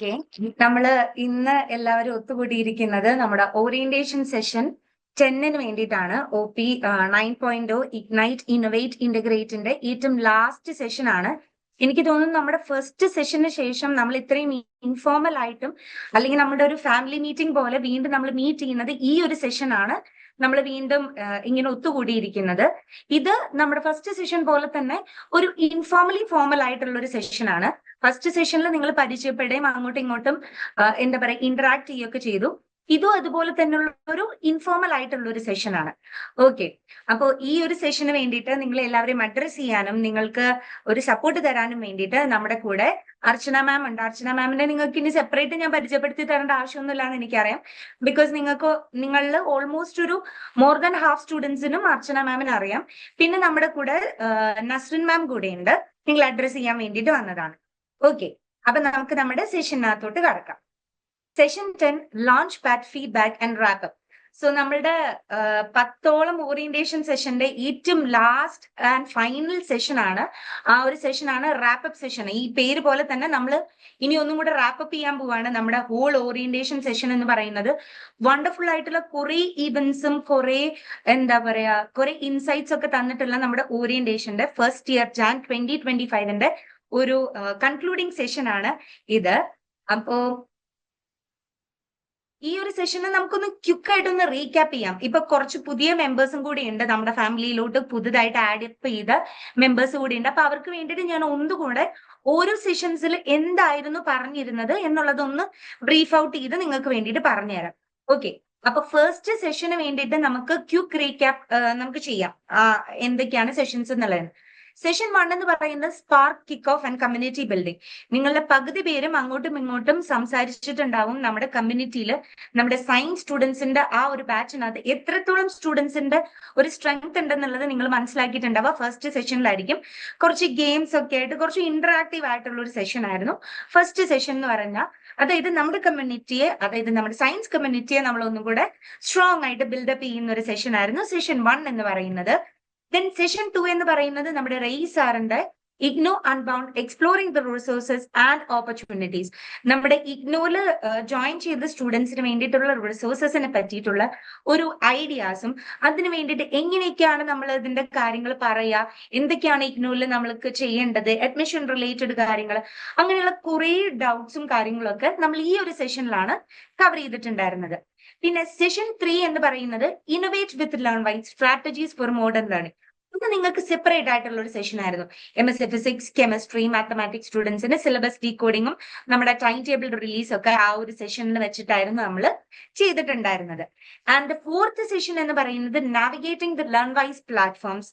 Okay, നമ്മള് ഇന്ന് എല്ലാവരും ഒത്തുകൂടിയിരിക്കുന്നത് നമ്മുടെ ഓറിയന്റേഷൻ സെഷൻ 10 വേണ്ടിയിട്ടാണ്. OP 9.0 ഇഗ്നൈറ്റ് ഇന്നോവേറ്റ് ഇന്റഗ്രേറ്റിന്റെ ഏറ്റവും ലാസ്റ്റ് സെഷൻ ആണ്. എനിക്ക് തോന്നുന്നു നമ്മുടെ ഫസ്റ്റ് സെഷന് ശേഷം നമ്മൾ ഇത്രയും ഇൻഫോർമൽ ആയിട്ടും അല്ലെങ്കിൽ നമ്മുടെ ഒരു ഫാമിലി മീറ്റിംഗ് പോലെ വീണ്ടും നമ്മൾ മീറ്റ് ചെയ്യുന്നത് ഈ ഒരു സെഷൻ ആണ്. നമ്മൾ വീണ്ടും ഇങ്ങനെ ഒത്തുകൂടിയിരിക്കുന്നത്. ഇത് നമ്മുടെ ഫസ്റ്റ് സെഷൻ പോലെ തന്നെ ഒരു ഇൻഫോർമലി ഫോർമൽ ആയിട്ടുള്ള ഒരു സെഷൻ ആണ്. ഫസ്റ്റ് സെഷനിൽ നിങ്ങൾ പരിചയപ്പെടുകയും അങ്ങോട്ടും ഇങ്ങോട്ടും എന്താ പറയുക ഇന്ററാക്ട് ചെയ്യുകയൊക്കെ ചെയ്തു. ഇതും അതുപോലെ തന്നെയുള്ള ഒരു ഇൻഫോർമൽ ആയിട്ടുള്ള ഒരു സെഷൻ ആണ്. ഓക്കെ, അപ്പോൾ ഈ ഒരു സെഷന് വേണ്ടിയിട്ട് നിങ്ങൾ എല്ലാവരെയും അഡ്രസ് ചെയ്യാനും നിങ്ങൾക്ക് ഒരു സപ്പോർട്ട് തരാനും വേണ്ടിയിട്ട് നമ്മുടെ കൂടെ അർച്ചന മാം ഉണ്ട്. അർച്ചന മാമിനെ നിങ്ങൾക്ക് ഇനി സെപ്പറേറ്റ് ഞാൻ പരിചയപ്പെടുത്തി തരേണ്ട ആവശ്യമൊന്നുമില്ല എന്ന് എനിക്കറിയാം. ബിക്കോസ് നിങ്ങളിൽ ഓൾമോസ്റ്റ് ഒരു മോർ ദാൻ ഹാഫ് സ്റ്റുഡൻസിനും അർച്ചന മാമിനെ അറിയാം. പിന്നെ നമ്മുടെ കൂടെ നസ്രിൻ മാം കൂടെ ഉണ്ട്. നിങ്ങൾ അഡ്രസ് ചെയ്യാൻ വേണ്ടിയിട്ട് വന്നതാണ്. ഓക്കെ, അപ്പൊ നമുക്ക് നമ്മുടെ സെഷനകത്തോട്ട് കടക്കാം. Session 10 launch pad feedback and wrap-up. So നമ്മളുടെ 10ഓളം ഓറിയന്റേഷൻ സെഷന്റെ ഏറ്റവും ലാസ്റ്റ് ആൻഡ് ഫൈനൽ സെഷൻ ആണ്. ആ ഒരു സെഷനാണ് റാപ്പപ്പ് സെഷൻ. ഈ പേര് പോലെ തന്നെ നമ്മൾ ഇനി ഒന്നും കൂടെ റാപ്പപ്പ് ചെയ്യാൻ പോവാണ് നമ്മുടെ ഹോൾ ഓറിയന്റേഷൻ സെഷൻ എന്ന് പറയുന്നത്. വണ്ടർഫുൾ ആയിട്ടുള്ള കുറെ ഇവന്റ്സും കുറെ എന്താ പറയാ കുറെ ഇൻസൈറ്റ്സ് ഒക്കെ തന്നിട്ടുള്ള നമ്മുടെ ഓറിയന്റേഷന്റെ ഫസ്റ്റ് ഇയർ ജാൻ 2025 ഒരു കൺക്ലൂഡിംഗ് സെഷൻ ആണ് ഇത്. അപ്പോ ഈ ഒരു സെഷനെ നമുക്കൊന്ന് ക്വിക്കായിട്ടൊന്ന് റീക്യാപ്പ് ചെയ്യാം. ഇപ്പൊ കുറച്ച് പുതിയ മെമ്പേഴ്സും കൂടി ഉണ്ട് നമ്മുടെ ഫാമിലിയിലോട്ട്, പുതുതായിട്ട് ആഡ് ചെയ്ത മെമ്പേഴ്സ് കൂടി ഉണ്ട്. അപ്പൊ അവർക്ക് വേണ്ടിയിട്ട് ഞാൻ ഒന്നുകൂടെ ഓരോ സെഷൻസിൽ എന്തായിരുന്നു പറഞ്ഞിരുന്നത് എന്നുള്ളതൊന്ന് ബ്രീഫ് ഔട്ട് ചെയ്ത് നിങ്ങൾക്ക് വേണ്ടിയിട്ട് പറഞ്ഞുതരാം. ഓക്കെ, അപ്പൊ ഫസ്റ്റ് സെഷന് വേണ്ടിയിട്ട് നമുക്ക് ക്വിക്ക് റീക്യാപ്പ് നമുക്ക് ചെയ്യാം എന്തൊക്കെയാണ് സെഷൻസ് എന്നുള്ളത്. സെഷൻ 1 എന്ന് പറയുന്നത് spark kick off and community building. നിങ്ങളുടെ പകുതി പേരും അങ്ങോട്ടും ഇങ്ങോട്ടും സംസാരിച്ചിട്ടുണ്ടാവും നമ്മുടെ കമ്മ്യൂണിറ്റിയിൽ നമ്മുടെ സയൻസ് സ്റ്റുഡൻസിന്റെ ആ ഒരു ബാച്ചിനകത്ത് എത്രത്തോളം സ്റ്റുഡൻസിന്റെ ഒരു സ്ട്രെങ്ത് ഉണ്ടെന്നുള്ളത് നിങ്ങൾ മനസ്സിലാക്കിയിട്ടുണ്ടാവുക ഫസ്റ്റ് സെഷനിലായിരിക്കും. കുറച്ച് ഗെയിംസ് ഒക്കെ ആയിട്ട് കുറച്ച് ഇന്ററാക്റ്റീവ് ആയിട്ടുള്ള ഒരു സെഷൻ ആയിരുന്നു ഫസ്റ്റ് സെഷൻ എന്ന് പറഞ്ഞാൽ. അതായത് നമ്മുടെ കമ്മ്യൂണിറ്റിയെ, അതായത് നമ്മുടെ സയൻസ് കമ്മ്യൂണിറ്റിയെ നമ്മൾ ഒന്നും കൂടെ സ്ട്രോങ് ആയിട്ട് ബിൽഡപ്പ് ചെയ്യുന്ന ഒരു സെഷൻ ആയിരുന്നു സെഷൻ 1 എന്ന് പറയുന്നത്. ദെൻ സെഷൻ 2 എന്ന് പറയുന്നത് നമ്മുടെ റെയ് സാറിന്റെ IGNOU unbound exploring the resources and opportunities. നമ്മുടെ ഇഗ്നോയില് ജോയിൻ ചെയ്ത സ്റ്റുഡൻസിന് വേണ്ടിയിട്ടുള്ള റിസോഴ്സസിനെ പറ്റിയിട്ടുള്ള ഒരു ഐഡിയാസും അതിന് വേണ്ടിയിട്ട് എങ്ങനെയൊക്കെയാണ് നമ്മൾ ഇതിന്റെ കാര്യങ്ങൾ പറയുക, എന്തൊക്കെയാണ് ഇഗ്നോയിൽ നമ്മൾക്ക് ചെയ്യേണ്ടത്, അഡ്മിഷൻ റിലേറ്റഡ് കാര്യങ്ങൾ, അങ്ങനെയുള്ള കുറെ ഡൗട്ട്സും കാര്യങ്ങളും ഒക്കെ നമ്മൾ ഈ ഒരു സെഷനിലാണ് കവർ ചെയ്തിട്ടുണ്ടായിരുന്നത്. പിന്നെ സെഷൻ 3 എന്ന് പറയുന്നത് innovate with learn wise strategies for modern learning. ഇത് നിങ്ങൾക്ക് സെപ്പറേറ്റ് ആയിട്ടുള്ള ഒരു സെഷൻ ആയിരുന്നു. MSc ഫിസിക്സ്, കെമിസ്ട്രി, മാത്തമാറ്റിക്സ് സ്റ്റുഡൻസിന് സിലബസ് ഡീകോഡിങ്ങും നമ്മുടെ ടൈം ടേബിൾ റിലീസ് ഒക്കെ ആ ഒരു സെഷനിൽ വെച്ചിട്ടായിരുന്നു നമ്മൾ ചെയ്തിട്ടുണ്ടായിരുന്നത്. ആൻഡ് ഫോർത്ത് സെഷൻ എന്ന് പറയുന്നത് navigating the learn wise platforms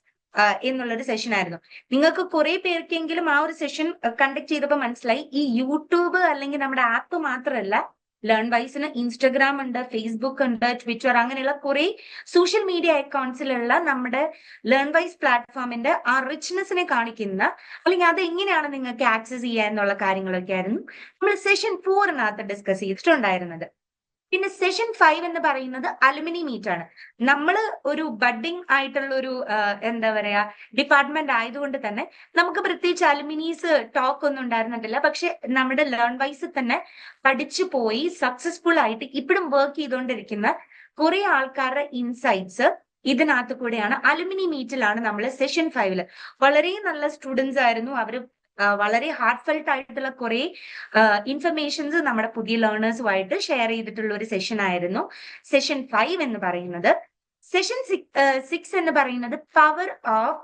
എന്നുള്ളൊരു സെഷൻ ആയിരുന്നു. നിങ്ങൾക്ക് കുറെ പേർക്കെങ്കിലും ആ ഒരു സെഷൻ കണ്ടക്ട് ചെയ്തപ്പോൾ മനസ്സിലായി ഈ യൂട്യൂബ് അല്ലെങ്കിൽ നമ്മുടെ ആപ്പ് മാത്രമല്ല, ലേൺ വൈസിന് ഇൻസ്റ്റഗ്രാം ഉണ്ട്, ഫേസ്ബുക്ക് ഉണ്ട്, ട്വിറ്റർ, അങ്ങനെയുള്ള കുറെ സോഷ്യൽ മീഡിയ അക്കൗണ്ട്സിലുള്ള നമ്മുടെ ലേൺ വൈസ് പ്ലാറ്റ്ഫോമിന്റെ ആ റിച്ച്നെസ്സിനെ കാണിക്കുന്ന, അല്ലെങ്കിൽ അത് എങ്ങനെയാണ് നിങ്ങൾക്ക് ആക്സസ് ചെയ്യുക എന്നുള്ള കാര്യങ്ങളൊക്കെ ആയിരുന്നു നമ്മൾ സെഷൻ 4 ഡിസ്കസ് ചെയ്തിട്ടുണ്ടായിരുന്നത്. പിന്നെ സെഷൻ 5 എന്ന് പറയുന്നത് അലുമിനി മീറ്റ് ആണ്. നമ്മൾ ഒരു ബഡ്ഡിംഗ് ആയിട്ടുള്ള ഒരു എന്താ പറയാ ഡിപ്പാർട്ട്മെന്റ് ആയതുകൊണ്ട് തന്നെ നമുക്ക് പ്രത്യേകിച്ച് അലുമിനീസ് ടോക്ക് ഒന്നും ഉണ്ടായിരുന്നിട്ടില്ല. പക്ഷെ നമ്മുടെ ലേൺ വൈസ് തന്നെ പഠിച്ചു പോയി സക്സസ്ഫുൾ ആയിട്ട് ഇപ്പോഴും വർക്ക് ചെയ്തുകൊണ്ടിരിക്കുന്ന കുറെ ആൾക്കാരുടെ ഇൻസൈറ്റ്സ് ഇതിനകത്ത് കൂടെയാണ്. അലുമിനി മീറ്റിലാണ് നമ്മൾ സെഷൻ 5 വളരെ നല്ല സ്റ്റുഡൻസ് ആയിരുന്നു. അവര് വളരെ ഹാർട്ട് ഫെൽറ്റ് ആയിട്ടുള്ള കുറെ ഇൻഫർമേഷൻസ് നമ്മുടെ പുതിയ ലേണേഴ്സുമായിട്ട് ഷെയർ ചെയ്തിട്ടുള്ള ഒരു സെഷൻ ആയിരുന്നു സെഷൻ 5 എന്ന് പറയുന്നത്. സെഷൻ 6 എന്ന് പറയുന്നത് പവർ ഓഫ്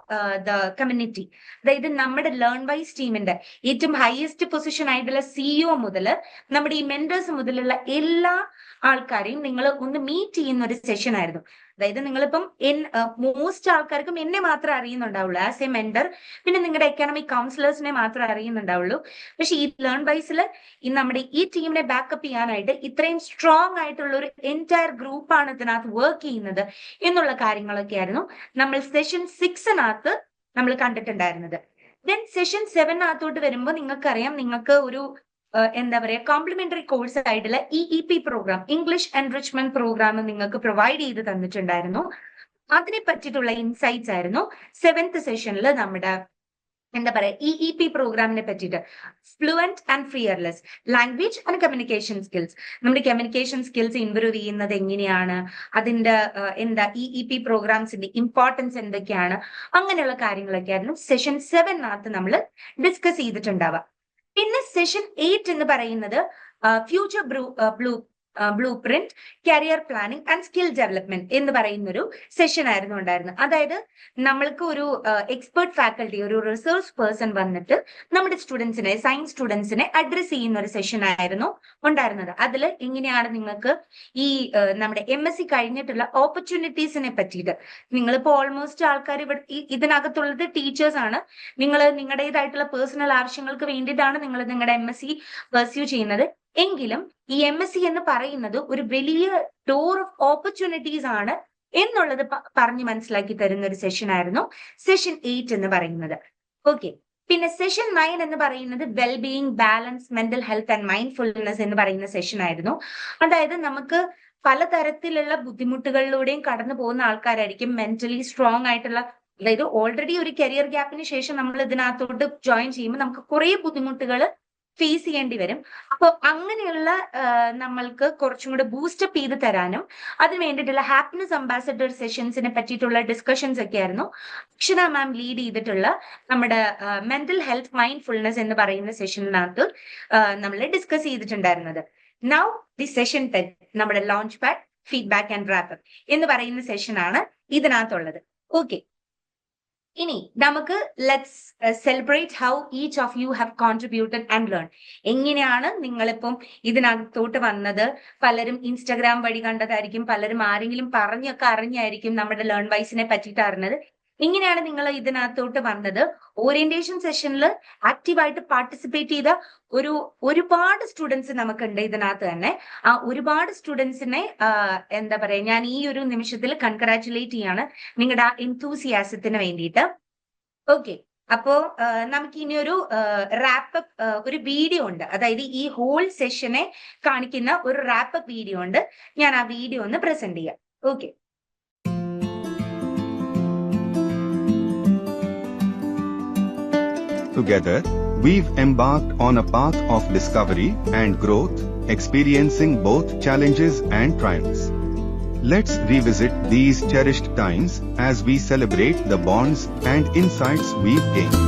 ദ കമ്മ്യൂണിറ്റി. അതായത് നമ്മുടെ ലേൺ വൈസ് ടീമിന്റെ ഏറ്റവും ഹയസ്റ്റ് പൊസിഷൻ ആയിട്ടുള്ള CEO മുതൽ നമ്മുടെ ഈ മെന്റേഴ്സ് മുതലുള്ള എല്ലാ ആൾക്കാരെയും നിങ്ങൾ ഒന്ന് മീറ്റ് ചെയ്യുന്ന ഒരു സെഷൻ ആയിരുന്നു. അതായത് നിങ്ങളിപ്പം മോസ്റ്റ് ആൾക്കാർക്കും എന്നെ മാത്രമേ അറിയുന്നുണ്ടാവുള്ളൂ ആസ് എ മെന്റർ, പിന്നെ നിങ്ങളുടെ എക്കണോമിക് കൗൺസിലേഴ്സിനെ മാത്രമേ അറിയുന്നുണ്ടാവുള്ളൂ. പക്ഷെ ഈ ലേൺ വൈസിൽ നമ്മുടെ ഈ ടീമിനെ ബാക്കപ്പ് ചെയ്യാനായിട്ട് ഇത്രയും സ്ട്രോങ് ആയിട്ടുള്ള ഒരു എൻറ്റയർ ഗ്രൂപ്പാണ് ഇതിനകത്ത് വർക്ക് ചെയ്യുന്നത് എന്നുള്ള കാര്യങ്ങളൊക്കെ ആയിരുന്നു നമ്മൾ സെഷൻ 6 നമ്മൾ കണ്ടിട്ടുണ്ടായിരുന്നത്. ദെൻ സെഷൻ 7 വരുമ്പോൾ നിങ്ങൾക്കറിയാം, നിങ്ങൾക്ക് ഒരു എന്താ പറയാ കോംപ്ലിമെന്ററി കോഴ്സ് ആയിട്ടുള്ള EEP program, English enrichment program നിങ്ങൾക്ക് പ്രൊവൈഡ് ചെയ്ത് തന്നിട്ടുണ്ടായിരുന്നു. അതിനെ പറ്റിയിട്ടുള്ള ഇൻസൈറ്റ്സ് ആയിരുന്നു 7th സെഷനിൽ നമ്മുടെ എന്താ പറയാ EEP പ്രോഗ്രാമിനെ പറ്റിയിട്ട്, fluent and fearless language and communication skills. നമ്മുടെ കമ്മ്യൂണിക്കേഷൻ സ്കിൽസ് ഇംപ്രൂവ് ചെയ്യുന്നത് എങ്ങനെയാണ്, അതിന്റെ എന്താ EEP പ്രോഗ്രാംസിന്റെ ഇമ്പോർട്ടൻസ് എന്തൊക്കെയാണ്, അങ്ങനെയുള്ള കാര്യങ്ങളൊക്കെ ആയിരുന്നു സെഷൻ 7 നമ്മൾ ഡിസ്കസ് ചെയ്തിട്ടുണ്ടാവുക. പിന്നെ സെഷൻ 8 എന്ന് പറയുന്നത് future blue print, career planning and skill development എന്ന് പറയുന്ന ഒരു സെഷൻ ആയിരുന്നു ഉണ്ടായിരുന്നത്. അതായത് നമ്മൾക്ക് ഒരു എക്സ്പെർട്ട് ഫാക്കൽറ്റി, ഒരു റിസർച്ച് പേഴ്സൺ വന്നിട്ട് നമ്മുടെ സ്റ്റുഡൻസിനെ, സയൻസ് സ്റ്റുഡൻസിനെ അഡ്രസ് ചെയ്യുന്ന ഒരു സെഷൻ ആയിരുന്നു ഉണ്ടായിരുന്നത്. അതിൽ എങ്ങനെയാണ് നിങ്ങൾക്ക് ഈ നമ്മുടെ MSc കഴിഞ്ഞിട്ടുള്ള ഓപ്പർച്യൂണിറ്റീസിനെ പറ്റിയിട്ട്, നിങ്ങളിപ്പോ ഓൾമോസ്റ്റ് ആൾക്കാർ ഇവിടെ ഇതിനകത്തുള്ളത് ടീച്ചേഴ്സ് ആണ്, നിങ്ങൾ നിങ്ങളുടേതായിട്ടുള്ള പേഴ്സണൽ ആവശ്യങ്ങൾക്ക് വേണ്ടിയിട്ടാണ് നിങ്ങൾ നിങ്ങളുടെ MSc പെർസ്യൂ ചെയ്യുന്നത്. എങ്കിലും ഈ MSc എന്ന് പറയുന്നത് ഒരു വലിയ ഡോർ ഓഫ് ഓപ്പർച്യൂണിറ്റീസ് ആണ് എന്നുള്ളത് പറഞ്ഞ് മനസ്സിലാക്കി തരുന്ന ഒരു സെഷൻ ആയിരുന്നു സെഷൻ 8 എന്ന് പറയുന്നത്. ഓക്കെ, പിന്നെ സെഷൻ 9 എന്ന് പറയുന്നത് wellbeing, balance, mental health and mindfulness എന്ന് പറയുന്ന സെഷൻ ആയിരുന്നു. അതായത് നമുക്ക് പലതരത്തിലുള്ള ബുദ്ധിമുട്ടുകളിലൂടെയും കടന്നു പോകുന്ന ആൾക്കാരായിരിക്കും. മെന്റലി സ്ട്രോങ് ആയിട്ടുള്ള, അതായത് ഓൾറെഡി ഒരു കരിയർ ഗ്യാപ്പിന് ശേഷം നമ്മൾ ഇതിനകത്തോട്ട് ജോയിൻ ചെയ്യുമ്പോൾ നമുക്ക് കുറെ ബുദ്ധിമുട്ടുകൾ ഫേസ് ചെയ്യേണ്ടി വരും. അപ്പോൾ അങ്ങനെയുള്ള നമ്മൾക്ക് കുറച്ചും കൂടെ ബൂസ്റ്റപ്പ് ചെയ്ത് തരാനും അതിന് വേണ്ടിയിട്ടുള്ള ഹാപ്പിനെസ് അംബാസഡർ സെഷൻസിനെ പറ്റിയിട്ടുള്ള ഡിസ്കഷൻസ് ഒക്കെ ആയിരുന്നു അക്ഷര മാം ലീഡ് ചെയ്തിട്ടുള്ള നമ്മുടെ മെന്റൽ ഹെൽത്ത് മൈൻഡ്ഫുൾനെസ് എന്ന് പറയുന്ന സെഷനിനകത്ത് നമ്മൾ ഡിസ്കസ് ചെയ്തിട്ടുണ്ടായിരുന്നത്. നൗ ദി സെഷൻ 10, നമ്മുടെ launch pad, feedback and wrap-up എന്ന് പറയുന്ന സെഷനാണ് ഇതിനകത്തുള്ളത്. ഓക്കെ, ഇനി നമുക്ക് let's celebrate how each of you have contributed and learn. എങ്ങനെയാണ് നിങ്ങളിപ്പം ഇതിനകത്തോട്ട് വന്നത്? പലരും ഇൻസ്റ്റഗ്രാം വഴി കണ്ടതായിരിക്കും, പലരും ആരെങ്കിലും പറഞ്ഞൊക്കെ അറിഞ്ഞായിരിക്കും നമ്മുടെ ലേൺ വൈസിനെ പറ്റിയിട്ട് അറിഞ്ഞത്. എങ്ങനെയാണ് നിങ്ങൾ ഇതിനകത്തോട്ട് വന്നത്? ഓറിയന്റേഷൻ സെഷനിൽ ആക്റ്റീവായിട്ട് പാർട്ടിസിപ്പേറ്റ് ചെയ്ത ഒരുപാട് സ്റ്റുഡൻസ് നമുക്കുണ്ട് ഇതിനകത്ത് തന്നെ. ആ ഒരുപാട് സ്റ്റുഡൻസിനെ എന്താ പറയാ, ഞാൻ ഈ ഒരു നിമിഷത്തിൽ കൺഗ്രാറ്റുലേറ്റ് ചെയ്യാണ് നിങ്ങളുടെ ആ എൻതൂസിയാസത്തിന് വേണ്ടിയിട്ട്. ഓക്കെ, അപ്പോ നമുക്ക് ഇനി ഒരു റാപ്പപ്പ്, ഒരു വീഡിയോ ഉണ്ട്, അതായത് ഈ ഹോൾ സെഷനെ കാണിക്കുന്ന ഒരു റാപ്പപ്പ് വീഡിയോ ഉണ്ട്. ഞാൻ ആ വീഡിയോ ഒന്ന് പ്രസന്റ് ചെയ്യാം. Okay. Together, we've embarked on a path of discovery and growth, experiencing both challenges and triumphs. Let's revisit these cherished times as we celebrate the bonds and insights we've gained.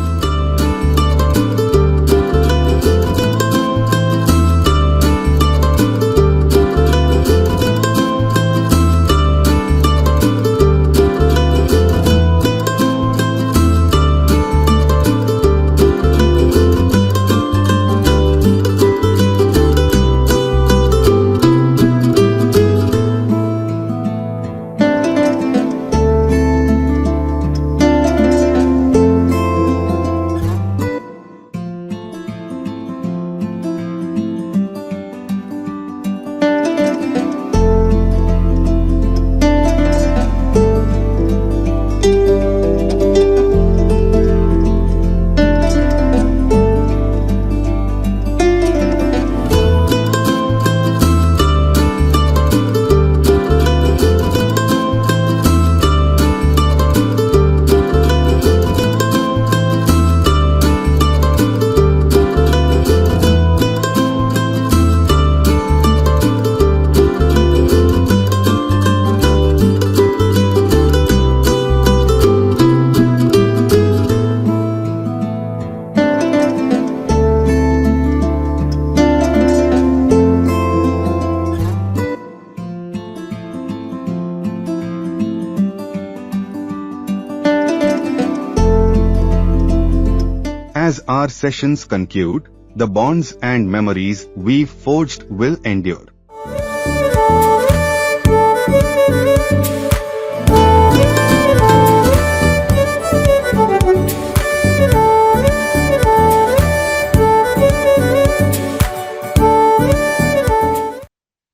As our sessions conclude, the bonds and memories we've forged will endure.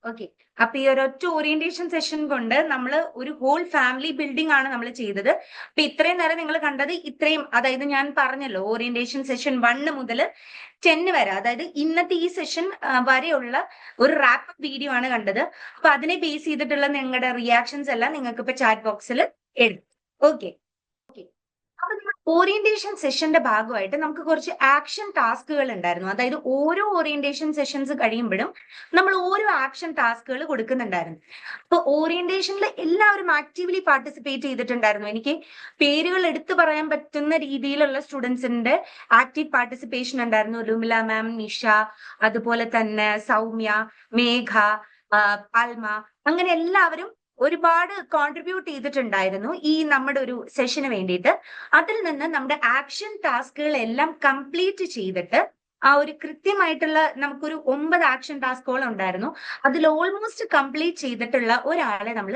Okay, അപ്പൊ ഈ ഒരൊറ്റ orientation session കൊണ്ട് നമ്മൾ ഒരു whole family building ആണ് നമ്മൾ ചെയ്തത്. അപ്പൊ ഇത്രയും നേരം നിങ്ങൾ കണ്ടത് ഇത്രയും, അതായത് ഞാൻ പറഞ്ഞല്ലോ ഓറിയന്റേഷൻ സെഷൻ 1 മുതൽ 10 വരെ, അതായത് ഇന്നത്തെ ഈ സെഷൻ വരെയുള്ള ഒരു റാപ്പ് വീഡിയോ ആണ് കണ്ടത്. അപ്പൊ അതിനെ ബേസ് ചെയ്തിട്ടുള്ള നിങ്ങളുടെ റിയാക്ഷൻസ് എല്ലാം നിങ്ങൾക്ക് ഇപ്പൊ ചാറ്റ് ബോക്സിൽ എഴുതും. ഓക്കെ, അപ്പൊ നമ്മൾ ഓറിയന്റേഷൻ സെഷന്റെ ഭാഗമായിട്ട് നമുക്ക് കുറച്ച് ആക്ഷൻ ടാസ്കുകൾ ഉണ്ടായിരുന്നു. അതായത് ഓരോ ഓറിയന്റേഷൻ സെഷൻസ് കഴിയുമ്പോഴും നമ്മൾ ഓരോ ആക്ഷൻ ടാസ്കുകൾ കൊടുക്കുന്നുണ്ടായിരുന്നു. അപ്പൊ ഓറിയന്റേഷനിൽ എല്ലാവരും ആക്റ്റീവ്ലി പാർട്ടിസിപ്പേറ്റ് ചെയ്തിട്ടുണ്ടായിരുന്നു. എനിക്ക് പേരുകൾ എടുത്തു പറയാൻ പറ്റുന്ന രീതിയിലുള്ള സ്റ്റുഡൻസിന്റെ ആക്റ്റീവ് പാർട്ടിസിപ്പേഷൻ ഉണ്ടായിരുന്നു. ലുമില മാം, നിഷ, അതുപോലെ തന്നെ സൗമ്യ, മേഘ, പാൽമ, അങ്ങനെ എല്ലാവരും ഒരുപാട് കോൺട്രിബ്യൂട്ട് ചെയ്തിട്ടുണ്ടായിരുന്നു ഈ നമ്മുടെ ഒരു സെഷന് വേണ്ടിയിട്ട്. അതിൽ നിന്ന് നമ്മുടെ ആക്ഷൻ ടാസ്കുകൾ എല്ലാം കംപ്ലീറ്റ് ചെയ്തിട്ട് ആ ഒരു കൃത്യമായിട്ടുള്ള നമുക്കൊരു 9 ആക്ഷൻ ടാസ്കുകൾ ഉണ്ടായിരുന്നു. അതിൽ ഓൾമോസ്റ്റ് കംപ്ലീറ്റ് ചെയ്തിട്ടുള്ള ഒരാളെ നമ്മൾ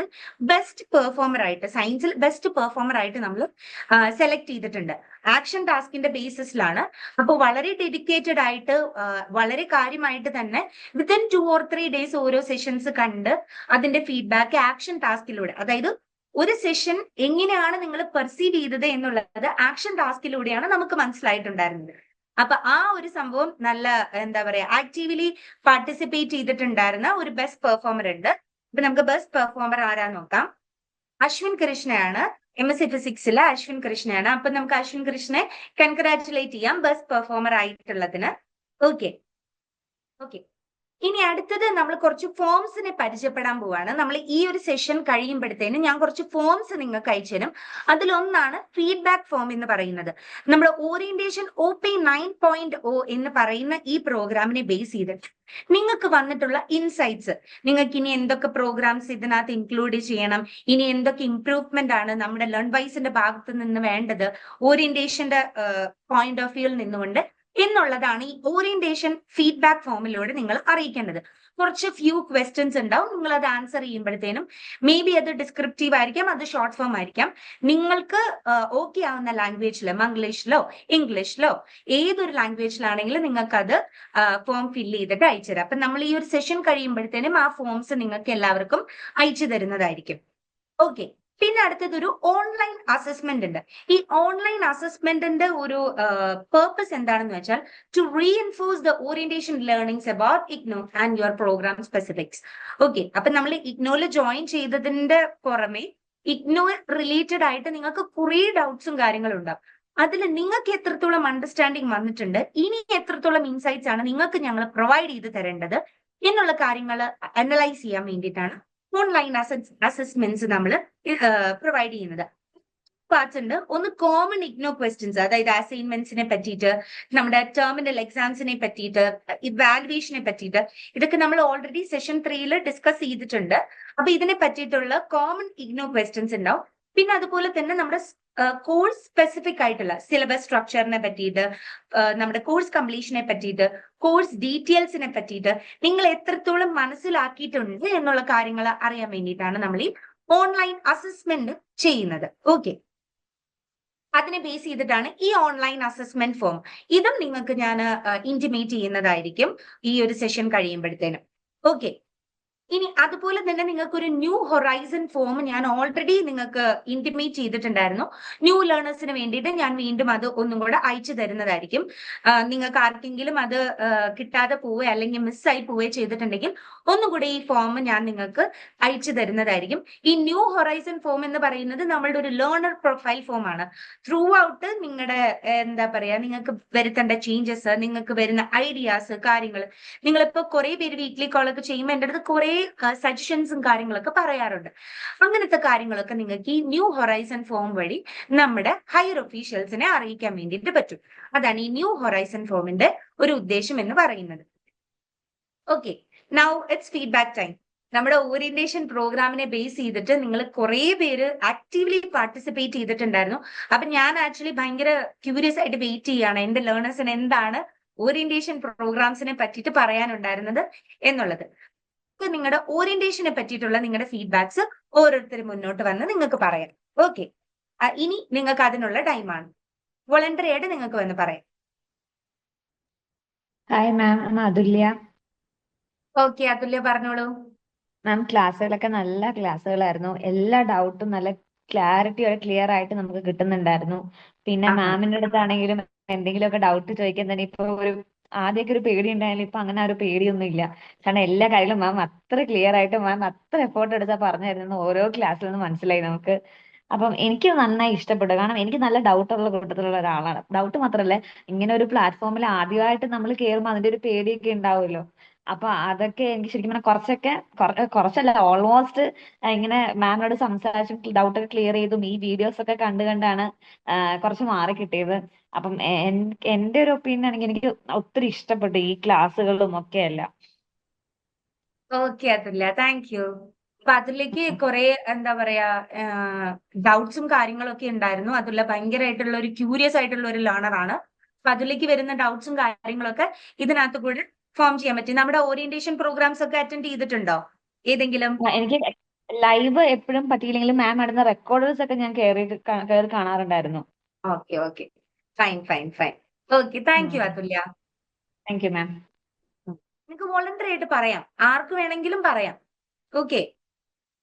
ബെസ്റ്റ് പെർഫോമർ ആയിട്ട്, സയൻസിൽ ബെസ്റ്റ് പെർഫോമർ ആയിട്ട് നമ്മൾ സെലക്ട് ചെയ്തിട്ടുണ്ട്. ആക്ഷൻ ടാസ്കിന്റെ ബേസിസിലാണ്. അപ്പോൾ വളരെ ഡെഡിക്കേറ്റഡ് ആയിട്ട് വളരെ കാര്യമായിട്ട് തന്നെ വിത്തിൻ 2 or 3 days ഓരോ സെഷൻസ് കണ്ട് അതിന്റെ ഫീഡ്ബാക്ക് ആക്ഷൻ ടാസ്കിലൂടെ, അതായത് ഒരു സെഷൻ എങ്ങനെയാണ് നിങ്ങൾ പെർസീവ് ചെയ്തത് എന്നുള്ളത് ആക്ഷൻ ടാസ്കിലൂടെയാണ് നമുക്ക് മനസ്സിലായിട്ടുണ്ടായിരുന്നത്. അപ്പൊ ആ ഒരു സംഭവം നല്ല എന്താ പറയാ ആക്റ്റീവ്ലി പാർട്ടിസിപ്പേറ്റ് ചെയ്തിട്ടുണ്ടായിരുന്ന ഒരു ബെസ്റ്റ് പെർഫോമർ ഉണ്ട്. ഇപ്പൊ നമുക്ക് ബെസ്റ്റ് പെർഫോമർ ആരാന്ന് നോക്കാം. അശ്വിൻ കൃഷ്ണയാണ്. MSc ഫിസിക്സിലെ അശ്വിൻ കൃഷ്ണയാണ്. അപ്പൊ നമുക്ക് അശ്വിൻ കൃഷ്ണനെ കൺഗ്രാറ്റുലേറ്റ് ചെയ്യാം ബെസ്റ്റ് പെർഫോമർ ആയിട്ടുള്ളതിന്. ഓക്കെ ഓക്കെ ഇനി അടുത്തത് നമ്മൾ കുറച്ച് ഫോംസിനെ പരിചയപ്പെടാൻ പോവാണ്. നമ്മൾ ഈ ഒരു സെഷൻ കഴിയുമ്പോഴത്തേനും ഞാൻ കുറച്ച് ഫോംസ് നിങ്ങൾക്ക് അയച്ചു തരും. അതിലൊന്നാണ് ഫീഡ്ബാക്ക് ഫോം എന്ന് പറയുന്നത്. നമ്മൾ ഓറിയന്റേഷൻ OP9.0 എന്ന് പറയുന്ന ഈ പ്രോഗ്രാമിനെ ബേസ് ചെയ്തിട്ട് നിങ്ങൾക്ക് വന്നിട്ടുള്ള ഇൻസൈറ്റ്സ്, നിങ്ങൾക്ക് ഇനി എന്തൊക്കെ പ്രോഗ്രാംസ് ഇതിനകത്ത് ഇൻക്ലൂഡ് ചെയ്യണം, ഇനി എന്തൊക്കെ ഇംപ്രൂവ്മെന്റ് ആണ് നമ്മുടെ ലേൺ വൈസിന്റെ ഭാഗത്ത് നിന്ന് വേണ്ടത് ഓറിയന്റേഷന്റെ പോയിന്റ് ഓഫ് വ്യൂവിൽ നിന്നുകൊണ്ട് എന്നുള്ളതാണ് ഈ ഓറിയന്റേഷൻ ഫീഡ്ബാക്ക് ഫോമിലൂടെ നിങ്ങൾ അറിയിക്കേണ്ടത്. കുറച്ച് ഫ്യൂ ക്വസ്റ്റ്യൻസ് ഉണ്ടാവും. നിങ്ങൾ അത് ആൻസർ ചെയ്യുമ്പോഴത്തേനും മേ ബി അത് ഡിസ്ക്രിപ്റ്റീവ് ആയിരിക്കാം, അത് ഷോർട്ട് ഫോം ആയിരിക്കാം. നിങ്ങൾക്ക് ഓക്കെ ആവുന്ന ലാംഗ്വേജിൽ, മംഗ്ലീഷിലോ ഇംഗ്ലീഷിലോ ഏതൊരു ലാംഗ്വേജിലാണെങ്കിലും നിങ്ങൾക്ക് അത് ഫോം ഫില്ല് ചെയ്തിട്ട് അയച്ചു തരാം. അപ്പൊ നമ്മൾ ഈ ഒരു സെഷൻ കഴിയുമ്പോഴത്തേനും ആ ഫോംസ് നിങ്ങൾക്ക് എല്ലാവർക്കും അയച്ചു തരുന്നതായിരിക്കും. ഓക്കെ പിന്നെ അടുത്തത് ഒരു ഓൺലൈൻ അസസ്മെന്റ് ഉണ്ട്. ഈ ഓൺലൈൻ അസസ്മെന്റിന്റെ ഒരു പേർപ്പസ് എന്താണെന്ന് വെച്ചാൽ to reinforce the orientation learnings about IGNOU and your program specifics. Okay അപ്പൊ നമ്മൾ ഇഗ്നോയിൽ ജോയിൻ ചെയ്തതിന്റെ പുറമെ ഇഗ്നോ റിലേറ്റഡ് ആയിട്ട് നിങ്ങൾക്ക് കുറെ ഡൗട്ട്സും കാര്യങ്ങളും ഉണ്ടാവും. അതിൽ നിങ്ങൾക്ക് എത്രത്തോളം അണ്ടർസ്റ്റാൻഡിങ് വന്നിട്ടുണ്ട്, ഇനി എത്രത്തോളം ഇൻസൈറ്റ്സ് ആണ് നിങ്ങൾക്ക് ഞങ്ങൾ പ്രൊവൈഡ് ചെയ്ത് തരേണ്ടത് എന്നുള്ള കാര്യങ്ങൾ അനലൈസ് ചെയ്യാൻ വേണ്ടിയിട്ടാണ് ഓൺലൈൻ അസസ്മെന്റ്സ് നമ്മൾ പ്രൊവൈഡ് ചെയ്യുന്നത്. പാർട്സ് ഉണ്ട്. ഒന്ന് കോമൺ ഇഗ്നോ ക്വസ്റ്റ്യൻസ്, അതായത് അസൈൻമെന്റ്സിനെ പറ്റിയിട്ട്, നമ്മുടെ ടെർമിനൽ എക്സാംസിനെ പറ്റിയിട്ട്, ഇവാലുവേഷനെ പറ്റിയിട്ട്, ഇതൊക്കെ നമ്മൾ ഓൾറെഡി സെഷൻ 3 ഡിസ്കസ് ചെയ്തിട്ടുണ്ട്. അപ്പൊ ഇതിനെ പറ്റിയിട്ടുള്ള കോമൺ ഇഗ്നോ ക്വസ്റ്റ്യൻസ് ഉണ്ടാവും. പിന്നെ അതുപോലെ തന്നെ നമ്മുടെ കോഴ്സ് സ്പെസിഫിക് ആയിട്ടുള്ള സിലബസ് സ്ട്രക്ചറിനെ പറ്റിയിട്ട്, നമ്മുടെ കോഴ്സ് കംപ്ലീഷനെ പറ്റിയിട്ട്, കോഴ്സ് ഡീറ്റെയിൽസിനെ പറ്റിയിട്ട് നിങ്ങൾ എത്രത്തോളം മനസ്സിലാക്കിയിട്ടുണ്ട് എന്നുള്ള കാര്യങ്ങൾ അറിയാൻ വേണ്ടിയിട്ടാണ് നമ്മൾ ഈ ഓൺലൈൻ അസസ്മെന്റ് ചെയ്യുന്നത്. ഓക്കെ അതിനെ ബേസ് ചെയ്തിട്ടാണ് ഈ ഓൺലൈൻ അസസ്മെന്റ് ഫോം. ഇതും നിങ്ങൾക്ക് ഞാൻ ഇന്റിമേറ്റ് ചെയ്യുന്നതായിരിക്കും ഈ ഒരു സെഷൻ കഴിയുമ്പോഴത്തേനും. ഓക്കെ ഇനി അതുപോലെ തന്നെ നിങ്ങൾക്ക് ഒരു ന്യൂ ഹൊറൈസൺ ഫോം ഞാൻ ഓൾറെഡി നിങ്ങൾക്ക് ഇന്റിമേറ്റ് ചെയ്തിട്ടുണ്ടായിരുന്നു. ന്യൂ ലേണേഴ്സിന് വേണ്ടിയിട്ട് ഞാൻ വീണ്ടും അത് ഒന്നും കൂടെ അയച്ചു തരുന്നതായിരിക്കും. നിങ്ങൾക്ക് ആർക്കെങ്കിലും അത് കിട്ടാതെ പോവുക അല്ലെങ്കിൽ മിസ്സായി പോവുകയോ ചെയ്തിട്ടുണ്ടെങ്കിൽ ഒന്നും കൂടെ ഈ ഫോം ഞാൻ നിങ്ങൾക്ക് അയച്ചു തരുന്നതായിരിക്കും. ഈ ന്യൂ ഹൊറൈസൺ ഫോം എന്ന് പറയുന്നത് നമ്മളുടെ ഒരു ലേണർ പ്രൊഫൈൽ ഫോം ആണ്. ത്രൂ ഔട്ട് നിങ്ങളുടെ എന്താ പറയാ നിങ്ങൾക്ക് വരുത്തേണ്ട ചേഞ്ചസ്, നിങ്ങൾക്ക് വരുന്ന ഐഡിയാസ്, കാര്യങ്ങൾ, നിങ്ങളിപ്പോ കുറെ പേര് വീക്ക്ലി കോളൊക്കെ ചെയ്യുമ്പോൾ എൻ്റെ അടുത്ത് കുറെ സജഷൻസും കാര്യങ്ങളൊക്കെ പറയാറുണ്ട്. അങ്ങനത്തെ കാര്യങ്ങളൊക്കെ നിങ്ങൾക്ക് ഈ ന്യൂ ഹൊറൈസൺ ഫോം വഴി നമ്മുടെ ഹയർ ഒഫീഷ്യൽസിനെ അറിയിക്കാൻ വേണ്ടിയിട്ട് പറ്റും. അതാണ് ഈ ന്യൂ ഹൊറൈസൺ ഫോമിന്റെ ഒരു ഉദ്ദേശം എന്ന് പറയുന്നത്. Okay now it's feedback time. നമ്മുടെ ഓറിയന്റേഷൻ പ്രോഗ്രാമിനെ ബേസ് ചെയ്തിട്ട് നിങ്ങൾ കുറെ പേര് ആക്റ്റീവ്ലി പാർട്ടിസിപ്പേറ്റ് ചെയ്തിട്ടുണ്ടായിരുന്നു. അപ്പൊ ഞാൻ ആക്ച്വലി ഭയങ്കര ക്യൂരിയസ് ആയിട്ട് വെയിറ്റ് ചെയ്യാണ് എന്റെ ലേണേഴ്സിന് എന്താണ് ഓറിയന്റേഷൻ പ്രോഗ്രാംസിനെ പറ്റിയിട്ട് പറയാനുണ്ടായിരുന്നത് എന്നുള്ളത്. നിങ്ങളുടെ ഓറിയന്റേഷനെ പറ്റിയിട്ടുള്ള നിങ്ങളുടെ ഫീഡ്ബാക്സ് ഓരോരുത്തരും മുന്നോട്ട് വന്ന് നിങ്ങൾക്ക് പറയാം. ഓക്കെ ഇനി നിങ്ങൾക്ക് അതിനുള്ള ടൈമാണ്. വോളണ്ടറി ആയിട്ട് നിങ്ങൾക്ക് വന്ന് പറയാം. ഹായ് മാം, അതുല്യ. ഓക്കെ അതുല്യ പറഞ്ഞോളൂ. മാം ക്ലാസ്സുകളൊക്കെ നല്ല ക്ലാസ്സുകളായിരുന്നു. എല്ലാ ഡൗട്ടും നല്ല ക്ലാരിറ്റിയോടെ ക്ലിയർ ആയിട്ട് നമുക്ക് കിട്ടുന്നുണ്ടായിരുന്നു. പിന്നെ മാമിന്റെ അടുത്താണെങ്കിലും എന്തെങ്കിലുമൊക്കെ ഡൗട്ട് ചോദിക്കാൻ തന്നെ ഇപ്പൊ ഒരു ആദ്യമൊക്കെ ഒരു പേടി ഉണ്ടായാലും ഇപ്പൊ അങ്ങനെ ഒരു പേടിയൊന്നും ഇല്ല. കാരണം എല്ലാ കാര്യങ്ങളും മാം അത്ര ക്ലിയർ ആയിട്ട് മാം അത്ര എഫോർട്ട് എടുത്താ പറഞ്ഞു തരുന്നത് ഓരോ ക്ലാസ്സിൽ നിന്ന് മനസ്സിലായി നമുക്ക്. അപ്പം എനിക്ക് നന്നായി ഇഷ്ടപ്പെട്ടു. കാരണം എനിക്ക് നല്ല ഡൗട്ടുള്ള കൂട്ടത്തിലുള്ള ഒരാളാണ്. ഡൗട്ട് മാത്രമല്ല, ഇങ്ങനെ ഒരു പ്ലാറ്റ്ഫോമിൽ ആദ്യമായിട്ട് നമ്മൾ കയറുമ്പോൾ അതിന്റെ ഒരു പേടിയൊക്കെ ഉണ്ടാവുമല്ലോ. അപ്പൊ അതൊക്കെ എനിക്ക് ശരിക്കും പറഞ്ഞാൽ കുറച്ചല്ല, ഓൾമോസ്റ്റ് ഇങ്ങനെ മാമിനോട് സംസാരിച്ച് ഡൗട്ടൊക്കെ ക്ലിയർ ചെയ്തും ഈ വീഡിയോസ് ഒക്കെ കണ്ടാണ് കുറച്ച് മാറി കിട്ടിയത്. അപ്പം എന്റെ ഒരു ഒപ്പീനിയൻ ആണെങ്കിൽ എനിക്ക് ഒത്തിരി ഇഷ്ടപ്പെട്ടു ഈ ക്ലാസ്സുകളും ഒക്കെ എല്ലാം. ഓക്കെ അതുല്യ, താങ്ക് യു. അപ്പൊ അതിലേക്ക് കുറെ എന്താ പറയാ ഡൗട്ട്സും കാര്യങ്ങളൊക്കെ ഉണ്ടായിരുന്നു. അതുല്ല ഭയങ്കരമായിട്ടുള്ള ഒരു ക്യൂരിയസ് ആയിട്ടുള്ള ഒരു ലേണർ ആണ്. അപ്പൊ അതിലേക്ക് വരുന്ന ഡൗട്ട്സും കാര്യങ്ങളൊക്കെ ഇതിനകത്ത് കൂടെ ഫോം ചെയ്യാൻ പറ്റി. നമ്മുടെ ഓറിയന്റേഷൻ പ്രോഗ്രാംസ് ഒക്കെ അറ്റൻഡ് ചെയ്തിട്ടുണ്ടോ ഏതെങ്കിലും? എനിക്ക് ലൈവ് എപ്പോഴും പറ്റിയില്ലെങ്കിലും മാം ഇടുന്ന റെക്കോർഡേഴ്സ് ഒക്കെ ഞാൻ കയറി കാണാറുണ്ടായിരുന്നു. Okay okay, fine fine fine. Okay, thank you Athulya. Thank you ma'am. നിങ്ങൾക്ക് വോളണ്ടറി ആയിട്ട് പറയാം, ആർക്ക് വേണമെങ്കിലും പറയാം. ഓക്കെ,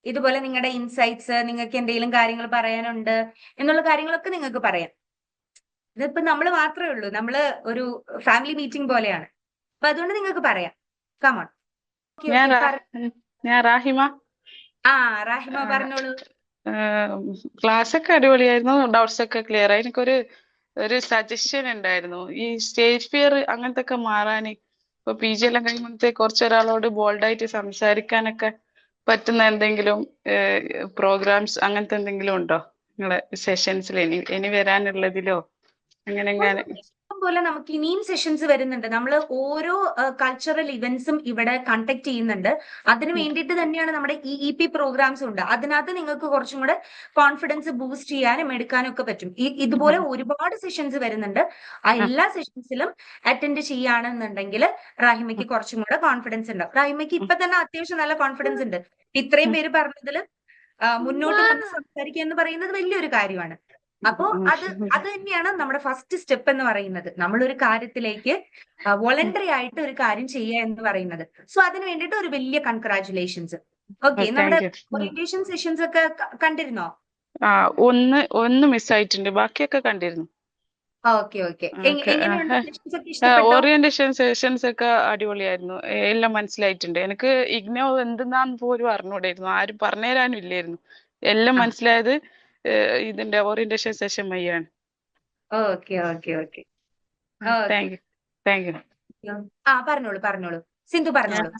ഇതുപോലെ നിങ്ങളുടെ ഇൻസൈറ്റ്സ്, നിങ്ങൾക്ക് എന്തെങ്കിലും കാര്യങ്ങൾ പറയാനുണ്ട് എന്നുള്ള കാര്യങ്ങളൊക്കെ നിങ്ങൾക്ക് പറയാം. ഇതിപ്പോ നമ്മൾ മാത്രമേ ഉള്ളൂ, നമ്മള് ഒരു ഫാമിലി മീറ്റിംഗ് പോലെയാണ്. അപ്പൊ അതുകൊണ്ട് നിങ്ങൾക്ക് പറയാം. കമോൺ. ഞാൻ റാഹിമ. റാഹിമ പറഞ്ഞോളൂ. ക്ലാസ് ഒക്കെ അടിപൊളിയായിരുന്നു, ഡൗട്ട്സ് ഒക്കെ ക്ലിയർ ആയി. ഒരു സജഷൻ ഉണ്ടായിരുന്നു, ഈ സ്റ്റേജ് ഫിയർ അങ്ങനത്തെ ഒക്കെ മാറാൻ. ഇപ്പൊ PG എല്ലാം കഴിയുമ്പോഴത്തെ കുറച്ചൊരാളോട് ബോൾഡായിട്ട് സംസാരിക്കാനൊക്കെ പറ്റുന്ന എന്തെങ്കിലും പ്രോഗ്രാംസ് അങ്ങനത്തെ എന്തെങ്കിലും ഉണ്ടോ നിങ്ങളെ സെഷൻസിൽ ഇനി വരാനുള്ളതിലോ? അങ്ങനെ ഇഷ്ടം പോലെ നമുക്ക് ഇനിയും സെഷൻസ് വരുന്നുണ്ട്. നമ്മൾ ഓരോ കൾച്ചറൽ ഇവന്റ്സും ഇവിടെ കണ്ടക്ട് ചെയ്യുന്നുണ്ട്. അതിന് വേണ്ടിയിട്ട് തന്നെയാണ് നമ്മുടെ EEP പ്രോഗ്രാംസ് ഉണ്ട്. അതിനകത്ത് നിങ്ങൾക്ക് കുറച്ചും കൂടെ കോൺഫിഡൻസ് ബൂസ്റ്റ് ചെയ്യാനും എടുക്കാനും ഒക്കെ പറ്റും. ഇതുപോലെ ഒരുപാട് സെഷൻസ് വരുന്നുണ്ട്. ആ എല്ലാ സെഷൻസിലും അറ്റൻഡ് ചെയ്യുകയാണെന്നുണ്ടെങ്കിൽ റാഹിമയ്ക്ക് കുറച്ചും കൂടെ കോൺഫിഡൻസ് ഉണ്ടാവും. റാഹിമയ്ക്ക് ഇപ്പൊ തന്നെ അത്യാവശ്യം നല്ല കോൺഫിഡൻസ് ഉണ്ട്. ഇത്രയും പേര് പറഞ്ഞതിൽ മുന്നോട്ട് വന്ന് സംസാരിക്കുക എന്ന് പറയുന്നത് വലിയൊരു കാര്യമാണ്. അപ്പോ അത് തന്നെയാണ് നമ്മുടെ ഫസ്റ്റ് സ്റ്റെപ്പ് എന്ന് പറയുന്നത്. നമ്മളൊരു കാര്യത്തിലേക്ക് വോളണ്ടറി ആയിട്ട് ഒരു കാര്യം ചെയ്യുക എന്ന് പറയുന്നത്. സോ അതിന് വേണ്ടിയിട്ട് ഒരു വലിയ കൺഗ്രാറ്റുലേഷൻസ്. ഓക്കെ, നമ്മുടെ ഓറിയന്റേഷൻ സെഷൻസ് ഒക്കെ കണ്ടിരുന്നോ? ഒന്ന് മിസ്സായിട്ടുണ്ട്, ബാക്കിയൊക്കെ കണ്ടിരുന്നു. ഓക്കെ ഓക്കെ, എങ്ങനെയുണ്ട് സെഷൻസ് ഒക്കെ ഇഷ്ടപ്പെട്ടോ? ഓറിയന്റേഷൻ സെഷൻസ് ഒക്കെ അടിപൊളിയായിരുന്നു, എല്ലാം മനസ്സിലായിട്ടുണ്ട്. എനിക്ക് ഇഗ്നോ എന്തെന്നാന്ന് പോലും അറിഞ്ഞൂടായിരുന്നു, ആരും പറഞ്ഞുതരാനും ഇല്ലായിരുന്നു. എല്ലാം മനസ്സിലായത് ഇതിന്റെ ഓറിയന്റേഷൻ സെഷൻ വഴിയാണ്. Okay okay okay, thank U. പറഞ്ഞോളൂ സിന്ധു, പറഞ്ഞോളൂ.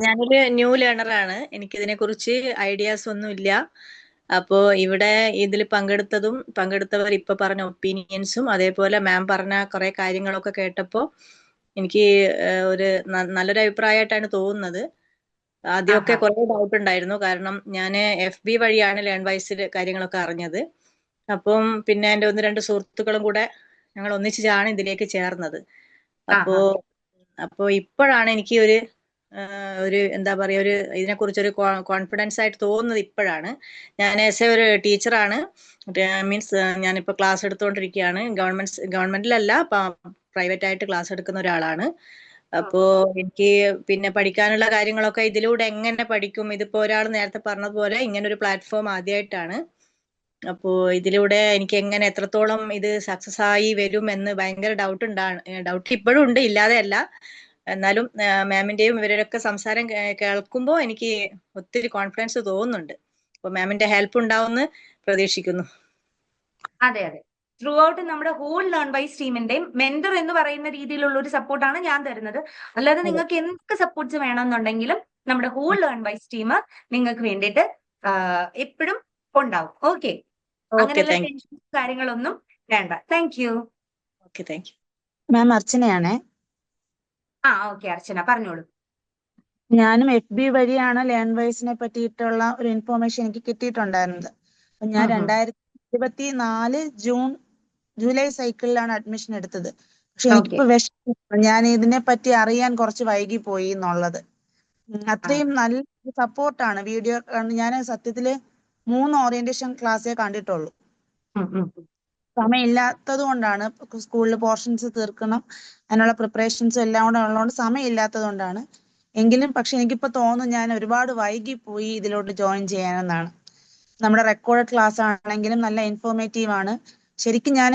ഞാനൊരു ന്യൂ ലേണർ ആണ്, എനിക്കിതിനെ കുറിച്ച് ഐഡിയാസ് ഒന്നും ഇല്ല. അപ്പോ ഇവിടെ ഇതിൽ പങ്കെടുത്തവർ ഇപ്പൊ പറഞ്ഞ ഒപ്പീനിയൻസും അതേപോലെ മാം പറഞ്ഞ കുറെ കാര്യങ്ങളൊക്കെ കേട്ടപ്പോ എനിക്ക് ഒരു നല്ലൊരു അഭിപ്രായമായിട്ടാണ് തോന്നുന്നത്. ആദ്യമൊക്കെ കുറെ ഡൗട്ട് ഉണ്ടായിരുന്നു, കാരണം ഞാൻ FB വഴിയാണ് ലേൺവൈസിൽ കാര്യങ്ങളൊക്കെ അറിഞ്ഞത്. അപ്പം പിന്നെ എൻ്റെ 1-2 സുഹൃത്തുക്കളും കൂടെ ഞങ്ങൾ ഒന്നിച്ചാണ് ഇതിലേക്ക് ചേർന്നത്. അപ്പോ ഇപ്പോഴാണ് എനിക്ക് ഒരു എന്താ പറയാ, ഒരു ഇതിനെക്കുറിച്ച് ഒരു കോൺഫിഡൻസ് ആയിട്ട് തോന്നുന്നത് ഇപ്പോഴാണ്. ഞാൻ ഒരു ടീച്ചറാണ്, മീൻസ് ഞാനിപ്പോ ക്ലാസ് എടുത്തുകൊണ്ടിരിക്കുകയാണ്. ഗവൺമെന്റിലല്ല, പ്രൈവറ്റ് ആയിട്ട് ക്ലാസ് എടുക്കുന്ന ഒരാളാണ്. അപ്പോ എനിക്ക് പിന്നെ പഠിക്കാനുള്ള കാര്യങ്ങളൊക്കെ ഇതിലൂടെ എങ്ങനെ പഠിക്കും, ഇതിപ്പോ ഒരാൾ നേരത്തെ പറഞ്ഞതുപോലെ ഇങ്ങനെ ഒരു പ്ലാറ്റ്ഫോം ആദ്യമായിട്ടാണ്. അപ്പോ ഇതിലൂടെ എനിക്ക് എങ്ങനെ എത്രത്തോളം ഇത് സക്സസ് ആയി വരും എന്ന് ഭയങ്കര ഡൗട്ട് ഇപ്പോഴും ഉണ്ട്, ഇല്ലാതെ അല്ല. എന്നാലും മാമിന്റെയും ഇവരൊക്കെ സംസാരം കേൾക്കുമ്പോൾ എനിക്ക് ഒത്തിരി കോൺഫിഡൻസ് തോന്നുന്നുണ്ട്. അപ്പൊ മാമിന്റെ ഹെൽപ്പ് ഉണ്ടാവുമെന്ന് പ്രതീക്ഷിക്കുന്നു. അതെ, ത്രൂ ഔട്ട് നമ്മുടെ ഹോൾ ലേൺ വൈസ് ടീമിന്റെയും മെന്റർ എന്ന് പറയുന്ന രീതിയിലുള്ള ഒരു സപ്പോർട്ടാണ് ഞാൻ തരുന്നത്. അല്ലാതെ നിങ്ങൾക്ക് എന്തൊക്കെ സപ്പോർട്ട്സ് വേണമെന്നുണ്ടെങ്കിലും നമ്മുടെ ഹോൾ ലേൺ വൈസ് ടീം നിങ്ങൾക്ക് വേണ്ടിയിട്ട് എപ്പോഴും ഉണ്ടാവും. ഓക്കെ, അങ്ങനെയുള്ള ടെൻഷൻസ് കാര്യങ്ങളൊന്നും വേണ്ട. Thank you. മാം, അർച്ചനയാണേ. ഓക്കെ അർച്ചന, പറഞ്ഞോളൂ. ഞാനും FB വഴിയാണ് ലേൺ വൈസിനെ പറ്റിയിട്ടുള്ള ഒരു ഇൻഫോർമേഷൻ എനിക്ക് കിട്ടിയിട്ടുണ്ടായിരുന്നത്. അപ്പൊ ഞാൻ 2024 ജൂലൈ സൈക്കിളിലാണ് അഡ്മിഷൻ എടുത്തത്. പക്ഷെ എനിക്കിപ്പോ വിഷമം, ഞാൻ ഇതിനെ പറ്റി അറിയാൻ കുറച്ച് വൈകി പോയി എന്നുള്ളത്. അത്രയും നല്ല സപ്പോർട്ടാണ് വീഡിയോ. ഞാൻ സത്യത്തില് 3 ഓറിയന്റേഷൻ ക്ലാസ്സേ കണ്ടിട്ടുള്ളൂ. സമയമില്ലാത്തത് കൊണ്ടാണ്, സ്കൂളിൽ പോർഷൻസ് തീർക്കണം, അതിനുള്ള പ്രിപ്പറേഷൻസും എല്ലാം കൂടെ ഉള്ളതുകൊണ്ട് സമയമില്ലാത്തത് കൊണ്ടാണ്. എങ്കിലും പക്ഷെ എനിക്കിപ്പോ തോന്നുന്നു ഞാൻ ഒരുപാട് വൈകിപ്പോയി ഇതിലോട്ട് ജോയിൻ ചെയ്യാനെന്നാണ്. നമ്മുടെ റെക്കോർഡ് ക്ലാസ് ആണെങ്കിലും നല്ല ഇൻഫോർമേറ്റീവ് ആണ്. ശരിക്കും ഞാൻ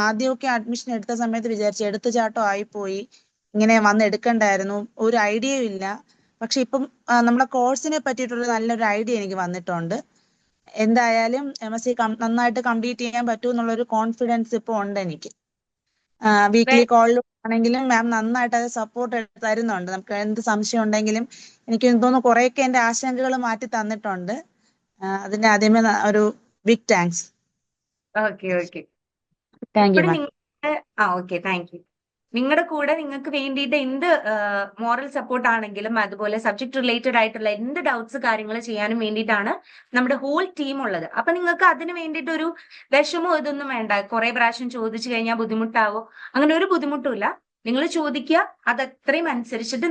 ആദ്യമൊക്കെ അഡ്മിഷൻ എടുത്ത സമയത്ത് വിചാരിച്ചു എടുത്തുചാട്ടം ആയിപ്പോയി, ഇങ്ങനെ വന്ന് എടുക്കണ്ടായിരുന്നു, ഒരു ഐഡിയയും ഇല്ല. പക്ഷെ ഇപ്പം നമ്മുടെ കോഴ്സിനെ പറ്റിയിട്ടുള്ള നല്ലൊരു ഐഡിയ എനിക്ക് വന്നിട്ടുണ്ട്. എന്തായാലും MSc നന്നായിട്ട് കംപ്ലീറ്റ് ചെയ്യാൻ പറ്റും എന്നുള്ളൊരു കോൺഫിഡൻസ് ഇപ്പോൾ ഉണ്ട് എനിക്ക്. വീക്ക്ലി കോളിൽ ആണെങ്കിലും മാം നന്നായിട്ട് അത് സപ്പോർട്ട് തരുന്നുണ്ട്. നമുക്ക് എന്ത് സംശയം ഉണ്ടെങ്കിലും എനിക്ക് തോന്നുന്നു കുറേയൊക്കെ എൻ്റെ ആശങ്കകൾ മാറ്റി തന്നിട്ടുണ്ട്. അതിന് ആദ്യമേ ഒരു big thanks. Okay okay. Thank you എപ്പോഴും മാം. നിങ്ങളുടെ ഓക്കെ താങ്ക് യു. നിങ്ങളുടെ കൂടെ നിങ്ങൾക്ക് വേണ്ടിയിട്ട് എന്ത് മോറൽ സപ്പോർട്ട് ആണെങ്കിലും അതുപോലെ സബ്ജക്ട് റിലേറ്റഡ് ആയിട്ടുള്ള എന്ത് ഡൗട്ട്സ് കാര്യങ്ങൾ ചെയ്യാനും വേണ്ടിയിട്ടാണ് നമ്മുടെ ഹോൾ ടീം ഉള്ളത്. അപ്പൊ നിങ്ങൾക്ക് അതിന് വേണ്ടിയിട്ട് ഒരു വിഷമോ ഇതൊന്നും വേണ്ട. കുറെ പ്രാവശ്യം ചോദിച്ചു കഴിഞ്ഞാൽ ബുദ്ധിമുട്ടാവോ, അങ്ങനെ ഒരു ബുദ്ധിമുട്ടുമില്ല. നിങ്ങൾ ചോദിക്കുക, അത് അത്രയും അനുസരിച്ചിട്ട്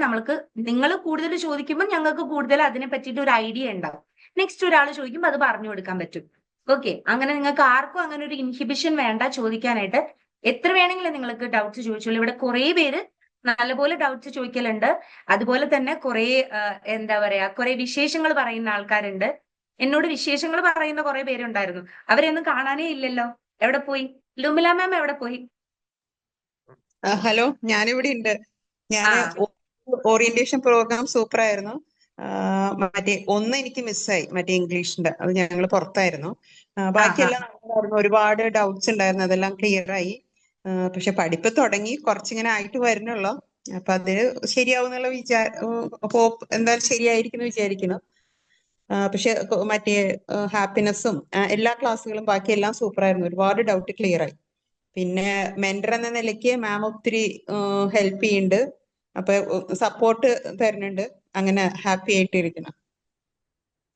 നിങ്ങൾ കൂടുതൽ ചോദിക്കുമ്പോൾ ഞങ്ങൾക്ക് കൂടുതൽ അതിനെ പറ്റിയിട്ട് ഒരു ഐഡിയ ഉണ്ടാവും. നെക്സ്റ്റ് ഒരാൾ ചോദിക്കുമ്പോൾ അത് പറഞ്ഞു കൊടുക്കാൻ പറ്റും. ഓക്കെ, അങ്ങനെ നിങ്ങൾക്ക് ആർക്കും അങ്ങനെ ഒരു ഇൻഹിബിഷൻ വേണ്ട ചോദിക്കാനായിട്ട്. എത്ര വേണമെങ്കിലും നിങ്ങൾക്ക് ഡൗട്ട്സ് ചോദിച്ചോളൂ. ഇവിടെ കുറെ പേര് നല്ലപോലെ ഡൗട്ട്സ് ചോദിക്കലുണ്ട്. അതുപോലെ തന്നെ കുറെ എന്താ പറയാ, കുറെ വിശേഷങ്ങൾ പറയുന്ന ആൾക്കാരുണ്ട്. എന്നോട് വിശേഷങ്ങൾ പറയുന്ന കുറെ പേരുണ്ടായിരുന്നു. അവരെയൊന്നും കാണാനേ ഇല്ലല്ലോ. എവിടെ പോയി? ലുമില മാം എവിടെ പോയി? ഹലോ, ഞാനിവിടെ ഉണ്ട്. ഞാൻ ആ ഓറിയന്റേഷൻ പ്രോഗ്രാം സൂപ്പർ ആയിരുന്നു. മറ്റേ ഒന്ന് എനിക്ക് മിസ്സായി, മറ്റേ ഇംഗ്ലീഷിന്റെ, അത് ഞങ്ങൾ പുറത്തായിരുന്നു. ബാക്കിയെല്ലാം നല്ലതായിരുന്നു. ഒരുപാട് ഡൗട്ട്സ് ഉണ്ടായിരുന്നു, അതെല്ലാം ക്ലിയർ ആയി. പക്ഷെ പഠിപ്പ് തുടങ്ങി കുറച്ചിങ്ങനെ ആയിട്ട് വരുന്നുള്ളൂ. അപ്പൊ അത് ശരിയാവും എന്നുള്ള ഹോപ്പ്, എന്തായാലും ശരിയായിരിക്കും വിചാരിക്കുന്നു. പക്ഷെ മറ്റേ ഹാപ്പിനെസ്സും എല്ലാ ക്ലാസ്സുകളും ബാക്കിയെല്ലാം സൂപ്പർ ആയിരുന്നു. ഒരുപാട് ഡൗട്ട് ക്ലിയർ ആയി. പിന്നെ മെന്റർ എന്ന നിലയ്ക്ക് മാം ഒത്തിരി ഹെൽപ്പ് ചെയ്യുന്നുണ്ട്. അപ്പൊ സപ്പോർട്ട് തരുന്നുണ്ട്. അങ്ങനെ ഹാപ്പി ആയിട്ടിരിക്കണം.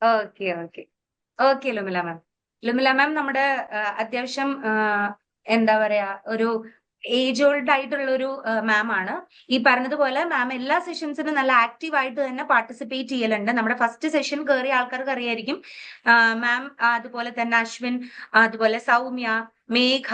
Okay okay okay. Lumila ma'am, Lumila ma'am നമ്മുടെ അത്യാവശ്യം എന്താ പറയാ, ഒരു ഏജ് ഓൾഡ് ആയിട്ടുള്ള ഒരു മാം ആണ്. ഈ പറഞ്ഞതുപോലെ മാം എല്ലാ സെഷൻസിലും നല്ല ആക്റ്റീവ് ആയിട്ട് തന്നെ പാർട്ടിസിപ്പേറ്റ് ചെയ്യലുണ്ട്. നമ്മുടെ ഫസ്റ്റ് സെഷൻ കയറിയ ആൾക്കാർക്ക് അറിയായിരിക്കും. മാം, അതുപോലെ തന്നെ അശ്വിൻ, അതുപോലെ സൗമ്യ, മേഘ,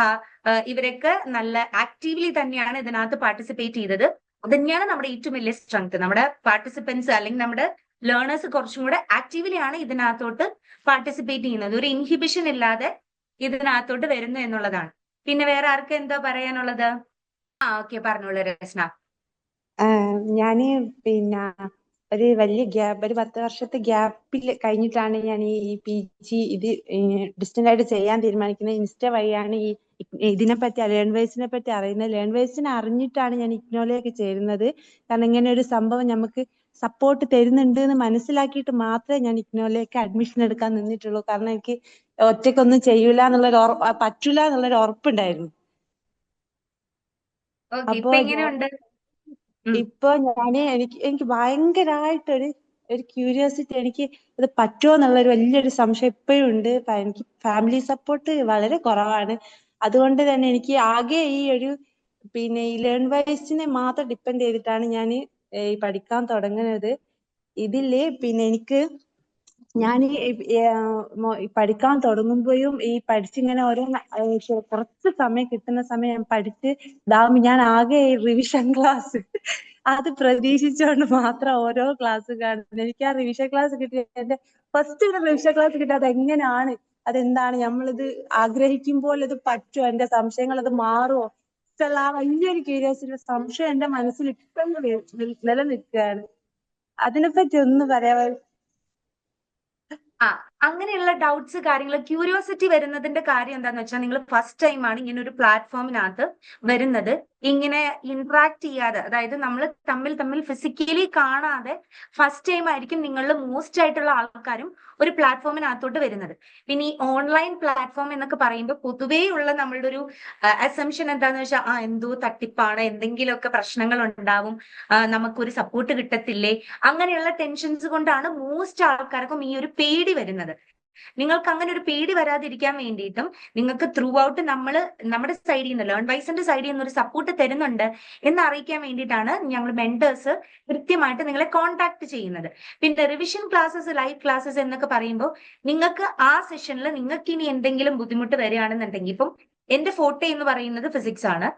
ഇവരൊക്കെ നല്ല ആക്റ്റീവ്ലി തന്നെയാണ് ഇതിനകത്ത് പാർട്ടിസിപ്പേറ്റ് ചെയ്തത്. അത് തന്നെയാണ് നമ്മുടെ ഏറ്റവും വലിയ സ്ട്രെങ്ത്. നമ്മുടെ പാർട്ടിസിപ്പൻസ് അല്ലെങ്കിൽ നമ്മുടെ ലേണേഴ്സ് കുറച്ചും കൂടെ ആക്റ്റീവ്ലി ആണ് ഇതിനകത്തോട്ട് പാർട്ടിസിപ്പേറ്റ് ചെയ്യുന്നത്. ഒരു ഇൻഹിബിഷൻ ഇല്ലാതെ ഇതിനകത്തോട്ട് വരുന്നു എന്നുള്ളതാണ്. പിന്നെ വേറെ ആർക്കും എന്താ പറയാനുള്ളത്? ഓക്കെ, പറഞ്ഞോളൂ രസ്ന. ഞാന് പിന്നെ ഒരു വലിയ ഗ്യാപ്പ്, ഒരു 10 വർഷത്തെ ഗ്യാപ്പിൽ കഴിഞ്ഞിട്ടാണ് ഞാൻ ഈ PG ഇത് ഡിസ്റ്റന്റ് ആയിട്ട് ചെയ്യാൻ തീരുമാനിക്കുന്നത്. ഇൻസ്റ്റ വഴിയാണ് ഇതിനെപ്പറ്റി ലേൺവേഴ്സിനെ പറ്റി അറിയുന്നത്. ലേൺവേഴ്സിനെ അറിഞ്ഞിട്ടാണ് ഞാൻ ഇഗ്നോയിലേക്ക് ചേരുന്നത്. കാരണം ഇങ്ങനെ ഒരു സംഭവം നമുക്ക് സപ്പോർട്ട് തരുന്നുണ്ട് എന്ന് മനസ്സിലാക്കിയിട്ട് മാത്രമേ ഞാൻ ഇഗ്നോയിലേക്ക് അഡ്മിഷൻ എടുക്കാൻ നിന്നിട്ടുള്ളൂ. കാരണം എനിക്ക് ഒറ്റയ്ക്കൊന്നും ചെയ്യൂല എന്നുള്ളൊരു പറ്റൂല എന്നുള്ളൊരു ഉറപ്പുണ്ടായിരുന്നു. ഓക്കെ, അപ്പോ ഇപ്പൊ എങ്ങനെയുണ്ട്? ഇപ്പൊ എനിക്ക് ഭയങ്കരമായിട്ടൊരു ക്യൂരിയോസിറ്റി, എനിക്ക് ഇത് പറ്റുമോ എന്നുള്ളൊരു വലിയൊരു സംശയം ഇപ്പോഴും ഉണ്ട്. എനിക്ക് ഫാമിലി സപ്പോർട്ട് വളരെ കുറവാണ്. അതുകൊണ്ട് തന്നെ എനിക്ക് ആകെ ഈ ലേൺ വൈസിനെ മാത്രം ഡിപ്പെൻഡ് ചെയ്തിട്ടാണ് ഞാൻ ഈ പഠിക്കാൻ തുടങ്ങുന്നത്. ഇതില് എനിക്ക് ഞാൻ പഠിക്കാൻ തുടങ്ങുമ്പോഴും ഈ പഠിച്ചിങ്ങനെ ഓരോ കുറച്ച് സമയം കിട്ടുന്ന സമയം ഞാൻ പഠിച്ച് ഇതാവുമ്പോ ഞാൻ ആകെ റിവിഷൻ ക്ലാസ് അത് പ്രതീക്ഷിച്ചുകൊണ്ട് മാത്രം ഓരോ ക്ലാസ് കാണുന്നത്. എനിക്ക് ആ റിവിഷൻ ക്ലാസ് കിട്ടിയ എന്റെ ഫസ്റ്റ് റിവിഷൻ ക്ലാസ് കിട്ടിയ അത് എങ്ങനെയാണ്, അതെന്താണ്, നമ്മളിത് ആഗ്രഹിക്കുമ്പോൾ ഇത് പറ്റുമോ, എന്റെ സംശയങ്ങൾ അത് മാറുമോ, ആ വലിയൊരു ക്യൂരിയോസിറ്റി, സംശയം എന്റെ മനസ്സിൽ ഇപ്പം നിലനിൽക്കുകയാണ്. അതിനെപ്പറ്റി ഒന്ന് പറയാമോ? അങ്ങനെയുള്ള ഡൗട്ട്സ്, കാര്യങ്ങൾ, ക്യൂരിയോസിറ്റി വരുന്നതിന്റെ കാര്യം എന്താന്ന് വെച്ചാൽ, നിങ്ങൾ ഫസ്റ്റ് ടൈമാണ് ഇങ്ങനെ ഒരു പ്ലാറ്റ്ഫോമിനകത്ത് വരുന്നത്. ഇങ്ങനെ ഇന്ററാക്ട് ചെയ്യാതെ, അതായത് നമ്മൾ തമ്മിൽ ഫിസിക്കലി കാണാതെ ഫസ്റ്റ് ടൈം ആയിരിക്കും നിങ്ങളിൽ മോസ്റ്റ് ആയിട്ടുള്ള ആൾക്കാരും ഒരു പ്ലാറ്റ്ഫോമിനകത്തോട്ട് വരുന്നത്. പിന്നെ ഈ ഓൺലൈൻ പ്ലാറ്റ്ഫോം എന്നൊക്കെ പറയുമ്പോൾ പൊതുവേ ഉള്ള നമ്മളുടെ ഒരു അസംഷൻ എന്താന്ന് വെച്ചാൽ, എന്തോ തട്ടിപ്പാണ്, എന്തെങ്കിലുമൊക്കെ പ്രശ്നങ്ങൾ ഉണ്ടാവും, നമുക്കൊരു സപ്പോർട്ട് കിട്ടത്തില്ലേ, അങ്ങനെയുള്ള ടെൻഷൻസ് കൊണ്ടാണ് മോസ്റ്റ് ആൾക്കാർക്കും ഈ ഒരു പേടി വരുന്നത്. നിങ്ങൾക്ക് അങ്ങനെ ഒരു പേടി വരാതിരിക്കാൻ വേണ്ടിയിട്ടും നിങ്ങൾക്ക് ത്രൂ ഔട്ട് നമ്മുടെ സൈഡിൽ നിന്ന്, ലേൺ വൈസിന്റെ സൈഡിൽ നിന്ന് ഒരു സപ്പോർട്ട് തരുന്നുണ്ട് എന്ന് അറിയിക്കാൻ വേണ്ടിയിട്ടാണ് ഞങ്ങൾ മെന്റേഴ്സ് കൃത്യമായിട്ട് നിങ്ങളെ കോൺടാക്ട് ചെയ്യുന്നത്. പിന്നെ റിവിഷൻ ക്ലാസ്സസ്, ലൈവ് ക്ലാസ്സസ് എന്നൊക്കെ പറയുമ്പോൾ നിങ്ങൾക്ക് ആ സെഷനിൽ നിങ്ങൾക്ക് ഇനി എന്തെങ്കിലും ബുദ്ധിമുട്ട് വരികയാണെന്നുണ്ടെങ്കിൽ, ഇപ്പം എന്റെ ഫോർട്ടെ എന്ന് പറയുന്നത് ഫിസിക്സ് ആണ്.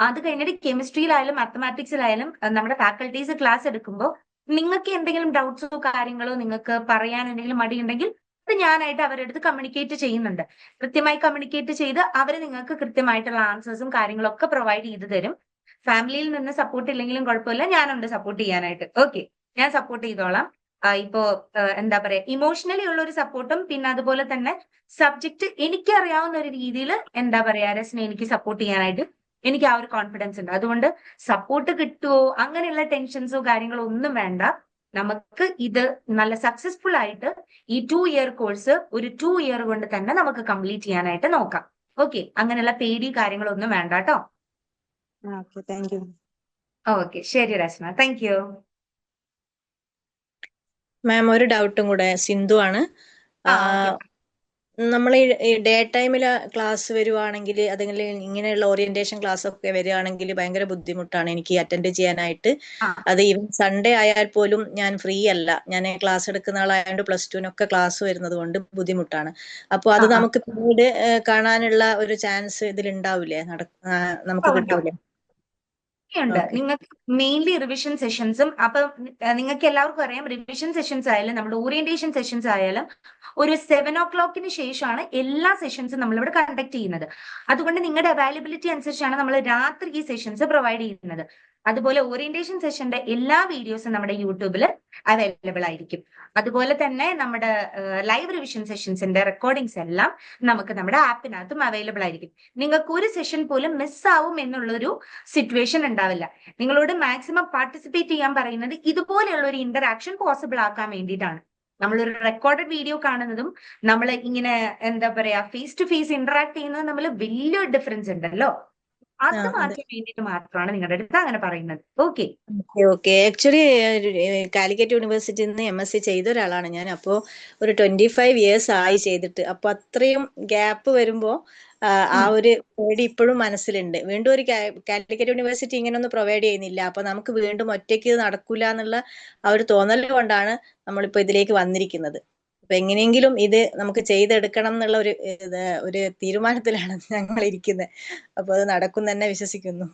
അത് കഴിഞ്ഞിട്ട് കെമിസ്ട്രിയിലായാലും മാത്തമാറ്റിക്സിലായാലും നമ്മുടെ ഫാക്കൽറ്റീസ് ക്ലാസ് എടുക്കുമ്പോൾ നിങ്ങൾക്ക് എന്തെങ്കിലും ഡൗട്ട്സോ കാര്യങ്ങളോ നിങ്ങൾക്ക് പറയാൻ എന്തെങ്കിലും മടിയുണ്ടെങ്കിൽ അത് ഞാനായിട്ട് അവരുടെ അടുത്ത് കമ്മ്യൂണിക്കേറ്റ് ചെയ്യുന്നുണ്ട്. കൃത്യമായി കമ്മ്യൂണിക്കേറ്റ് ചെയ്ത് അവർ നിങ്ങൾക്ക് കൃത്യമായിട്ടുള്ള ആൻസേഴ്സും കാര്യങ്ങളും ഒക്കെ പ്രൊവൈഡ് ചെയ്തു തരും. ഫാമിലിയിൽ നിന്ന് സപ്പോർട്ട് ഇല്ലെങ്കിലും കുഴപ്പമില്ല, ഞാനുണ്ട് സപ്പോർട്ട് ചെയ്യാനായിട്ട്. ഓക്കെ, ഞാൻ സപ്പോർട്ട് ചെയ്തോളാം. ഇപ്പോ എന്താ പറയാ ഇമോഷണലി ഉള്ള ഒരു സപ്പോർട്ടും പിന്നെ അതുപോലെ തന്നെ സബ്ജക്ട് എനിക്ക് അറിയാവുന്ന ഒരു രീതിയിൽ എന്താ പറയാ രസനെ എനിക്ക് സപ്പോർട്ട് ചെയ്യാനായിട്ട് എനിക്ക് ആ ഒരു കോൺഫിഡൻസ് ഉണ്ട്. അതുകൊണ്ട് സപ്പോർട്ട് കിട്ടുമോ അങ്ങനെയുള്ള ടെൻഷൻസോ കാര്യങ്ങളോ ഒന്നും വേണ്ട. നമുക്ക് ഇത് നല്ല സക്സസ്ഫുൾ ആയിട്ട് ഈ 2 ഇയർ കോഴ്സ് ഒരു 2 ഇയർ കൊണ്ട് തന്നെ നമുക്ക് കംപ്ലീറ്റ് ചെയ്യാനായിട്ട് നോക്കാം. ഓക്കെ, അങ്ങനെയുള്ള പേടി കാര്യങ്ങളൊന്നും വേണ്ട കേട്ടോ. Okay, thank you. ഓക്കെ, ശരി രചന, താങ്ക് യു. മാം, ഒരു ഡൗട്ടും കൂടെ, സിന്ധു ആണ്. ഓക്കെ. നമ്മൾ ഈ ഡേ ടൈമിൽ ക്ലാസ് വരുവാണെങ്കിൽ അതെങ്കിൽ ഇങ്ങനെയുള്ള ഓറിയന്റേഷൻ ക്ലാസ് ഒക്കെ വരികയാണെങ്കിൽ ഭയങ്കര ബുദ്ധിമുട്ടാണ് എനിക്ക് അറ്റൻഡ് ചെയ്യാനായിട്ട്. അത് ഈവൻ സൺഡേ ആയാൽ പോലും ഞാൻ ഫ്രീ അല്ല. ഞാൻ ക്ലാസ് എടുക്കുന്ന ആളായതുകൊണ്ട് +2-നൊക്കെ ക്ലാസ് വരുന്നത് കൊണ്ട് ബുദ്ധിമുട്ടാണ്. അപ്പോൾ അത് നമുക്ക് പിന്നീട് കാണാനുള്ള ഒരു ചാൻസ് ഇതിൽ ഉണ്ടാവില്ലേ? നമുക്ക് കിട്ടൂലേ? ഉണ്ട്. നിങ്ങൾക്ക് മെയിൻലി റിവിഷൻ സെഷൻസും അപ്പൊ നിങ്ങൾക്ക് എല്ലാവർക്കും അറിയാം റിവിഷൻ സെഷൻസ് ആയാലും നമ്മുടെ ഓറിയന്റേഷൻ സെഷൻസ് ആയാലും ഒരു 7 o'clock ശേഷമാണ് എല്ലാ സെഷൻസും നമ്മളിവിടെ കണ്ടക്ട് ചെയ്യുന്നത്. അതുകൊണ്ട് നിങ്ങളുടെ അവൈലബിലിറ്റി അനുസരിച്ചാണ് നമ്മൾ രാത്രി ഈ സെഷൻസ് പ്രൊവൈഡ് ചെയ്യുന്നത്. അതുപോലെ ഓറിയന്റേഷൻ സെഷന്റെ എല്ലാ വീഡിയോസും നമ്മുടെ യൂട്യൂബിൽ അവൈലബിൾ ആയിരിക്കും. അതുപോലെ തന്നെ നമ്മുടെ ലൈവ് റിവിഷൻ സെഷൻസിന്റെ റെക്കോർഡിങ്സ് എല്ലാം നമുക്ക് നമ്മുടെ ആപ്പിനകത്തും അവൈലബിൾ ആയിരിക്കും. നിങ്ങൾക്ക് ഒരു സെഷൻ പോലും മിസ്സാവും എന്നുള്ളൊരു സിറ്റുവേഷൻ ഉണ്ടാവില്ല. നിങ്ങളോട് മാക്സിമം പാർട്ടിസിപ്പേറ്റ് ചെയ്യാൻ പറയുന്നത് ഇതുപോലെയുള്ള ഒരു ഇന്ററാക്ഷൻ പോസിബിൾ ആക്കാൻ വേണ്ടിയിട്ടാണ്. നമ്മളൊരു റെക്കോർഡഡ് വീഡിയോ കാണുന്നതും നമ്മൾ ഇങ്ങനെ എന്താ പറയാ ഫേസ് ടു ഫേസ് ഇന്ററാക്ട് ചെയ്യുന്നതും തമ്മിൽ വലിയൊരു ഡിഫറൻസ് ഉണ്ടല്ലോ. അത് മാറ്റാൻ വേണ്ടിയിട്ട് മാത്രമാണ് നിങ്ങളുടെ അടുത്ത് അങ്ങനെ പറയുന്നത്. Okay okay. ആക്ച്വലി കാലിക്കറ്റ് യൂണിവേഴ്സിറ്റിയിൽ നിന്ന് MSc ചെയ്ത ഒരാളാണ് ഞാൻ. അപ്പോൾ ഒരു 25 years ആയി ചെയ്തിട്ട്. അപ്പൊ അത്രയും ഗ്യാപ്പ് വരുമ്പോ ആ ഒരു പേടി ഇപ്പോഴും മനസ്സിലുണ്ട്. വീണ്ടും ഒരു കാലിക്കറ്റ് യൂണിവേഴ്സിറ്റി ഇങ്ങനെ ഒന്നും പ്രൊവൈഡ് ചെയ്യുന്നില്ല. അപ്പൊ നമുക്ക് വീണ്ടും ഒറ്റയ്ക്ക് നടക്കൂല എന്നുള്ള ആ ഒരു തോന്നൽ കൊണ്ടാണ് നമ്മളിപ്പോ ഇതിലേക്ക് വന്നിരിക്കുന്നത്. അപ്പൊ എങ്ങനെയെങ്കിലും ഇത് നമുക്ക് ചെയ്തെടുക്കണം എന്നുള്ള ഒരു തീരുമാനത്തിലാണ് ഞങ്ങൾ ഇരിക്കുന്നത്. അപ്പൊ അത് നടക്കും തന്നെ വിശ്വസിക്കുന്നു.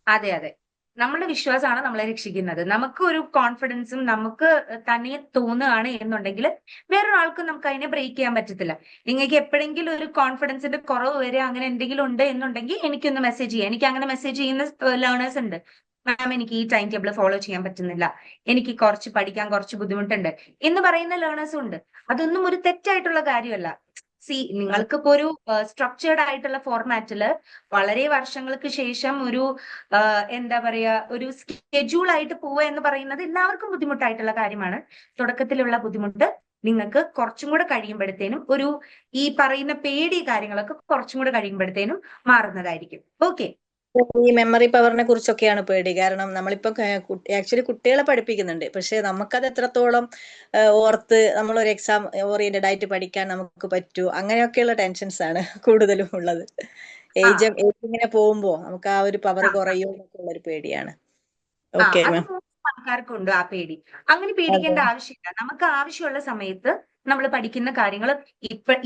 അതെ അതെ, നമ്മുടെ വിശ്വാസമാണ് നമ്മളെ രക്ഷിക്കുന്നത്. നമുക്ക് ഒരു കോൺഫിഡൻസും നമുക്ക് തന്നെ തോന്നുകയാണ് എന്നുണ്ടെങ്കിൽ വേറൊരാൾക്കും നമുക്ക് അതിനെ ബ്രേക്ക് ചെയ്യാൻ പറ്റത്തില്ല. നിങ്ങൾക്ക് എപ്പോഴെങ്കിലും ഒരു കോൺഫിഡൻസിന്റെ കുറവ് വരിക അങ്ങനെ എന്തെങ്കിലും ഉണ്ട് എന്നുണ്ടെങ്കിൽ എനിക്കൊന്ന് മെസ്സേജ് ചെയ്യാം. എനിക്ക് അങ്ങനെ മെസ്സേജ് ചെയ്യുന്ന ലേണേഴ്സ് ഉണ്ട്. മാം, എനിക്ക് ഈ ടൈം ടേബിൾ ഫോളോ ചെയ്യാൻ പറ്റുന്നില്ല, എനിക്ക് കുറച്ച് പഠിക്കാൻ കുറച്ച് ബുദ്ധിമുട്ടുണ്ട് എന്ന് പറയുന്ന ലേണേഴ്സും ഉണ്ട്. അതൊന്നും ഒരു തെറ്റായിട്ടുള്ള കാര്യമല്ല. നിങ്ങൾക്കിപ്പോ ഒരു സ്ട്രക്ചേർഡ് ആയിട്ടുള്ള ഫോർമാറ്റില് വളരെ വർഷങ്ങൾക്ക് ശേഷം ഒരു എന്താ പറയാ ഒരു സ്കെഡ്യൂൾ ആയിട്ട് പോവുക എന്ന് പറയുന്നത് എല്ലാവർക്കും ബുദ്ധിമുട്ടായിട്ടുള്ള കാര്യമാണ്. തുടക്കത്തിലുള്ള ബുദ്ധിമുട്ട് നിങ്ങൾക്ക് കുറച്ചും കൂടെ കഴിയുമ്പോഴത്തേനും ഈ പറയുന്ന പേടി കാര്യങ്ങളൊക്കെ കുറച്ചും കൂടെ കഴിയുമ്പോഴത്തേനും മാറുന്നതായിരിക്കും. ഓക്കെ, ഈ മെമ്മറി പവറിനെ കുറിച്ചൊക്കെയാണ് പേടി. കാരണം നമ്മളിപ്പോ ആക്ച്വലി കുട്ടികളെ പഠിപ്പിക്കുന്നുണ്ട്. പക്ഷെ നമുക്കത് എത്രത്തോളം ഓർത്ത് നമ്മളൊരു എക്സാം ഓറിയന്റഡ് ആയിട്ട് പഠിക്കാൻ നമുക്ക് പറ്റൂ, അങ്ങനെയൊക്കെയുള്ള ടെൻഷൻസ് ആണ് കൂടുതലും ഉള്ളത്. ഏജ് ഇങ്ങനെ പോകുമ്പോ നമുക്ക് ആ ഒരു പവർ കുറയോ എന്നൊക്കെയുള്ള ഒരു പേടിയാണ്. Okay ma'am. ആൾക്കാർക്കുണ്ട് ആ പേടി. അങ്ങനെ പേടിക്കേണ്ട ആവശ്യമില്ല. നമുക്ക് ആവശ്യമുള്ള സമയത്ത് നമ്മൾ പഠിക്കുന്ന കാര്യങ്ങൾ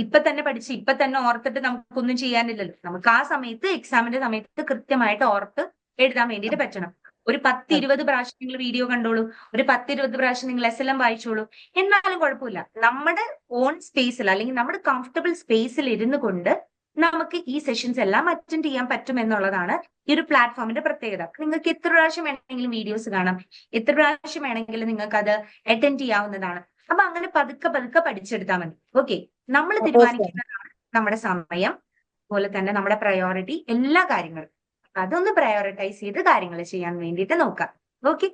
ഇപ്പൊ തന്നെ പഠിച്ച് ഇപ്പൊ തന്നെ ഓർത്തിട്ട് നമുക്കൊന്നും ചെയ്യാനില്ലല്ലോ. നമുക്ക് ആ സമയത്ത് എക്സാമിന്റെ സമയത്ത് കൃത്യമായിട്ട് ഓർത്ത് എഴുതാൻ വേണ്ടിയിട്ട് പറ്റണം. ഒരു 10-20 പ്രാവശ്യം നിങ്ങൾ വീഡിയോ കണ്ടോളൂ, ഒരു 10-20 പ്രാവശ്യം നിങ്ങൾ SLM വായിച്ചോളൂ, എന്നാലും കുഴപ്പമില്ല. നമ്മുടെ ഓൺ സ്പേസിൽ അല്ലെങ്കിൽ നമ്മുടെ കംഫർട്ടബിൾ സ്പേസിൽ ഇരുന്നു കൊണ്ട് നമുക്ക് ഈ സെഷൻസ് എല്ലാം അറ്റൻഡ് ചെയ്യാൻ പറ്റും എന്നുള്ളതാണ് ഈ ഒരു പ്ലാറ്റ്ഫോമിന്റെ പ്രത്യേകത. നിങ്ങൾക്ക് എത്ര പ്രാവശ്യം വേണമെങ്കിലും വീഡിയോസ് കാണാം, എത്ര പ്രാവശ്യം വേണമെങ്കിലും നിങ്ങൾക്ക് അത് അറ്റൻഡ് ചെയ്യാവുന്നതാണ്. അപ്പൊ അങ്ങനെ പതുക്കെ പതുക്കെ പഠിച്ചെടുത്താൽ മതി. ഓക്കെ, നമ്മൾ തീരുമാനിക്കുന്നതാണ് നമ്മുടെ സമയം, അതുപോലെ തന്നെ നമ്മുടെ പ്രയോറിറ്റി, എല്ലാ കാര്യങ്ങളും. അതൊന്ന് പ്രയോറിറ്റൈസ് ചെയ്ത് കാര്യങ്ങൾ ചെയ്യാൻ വേണ്ടിയിട്ട് നോക്കാം. Okay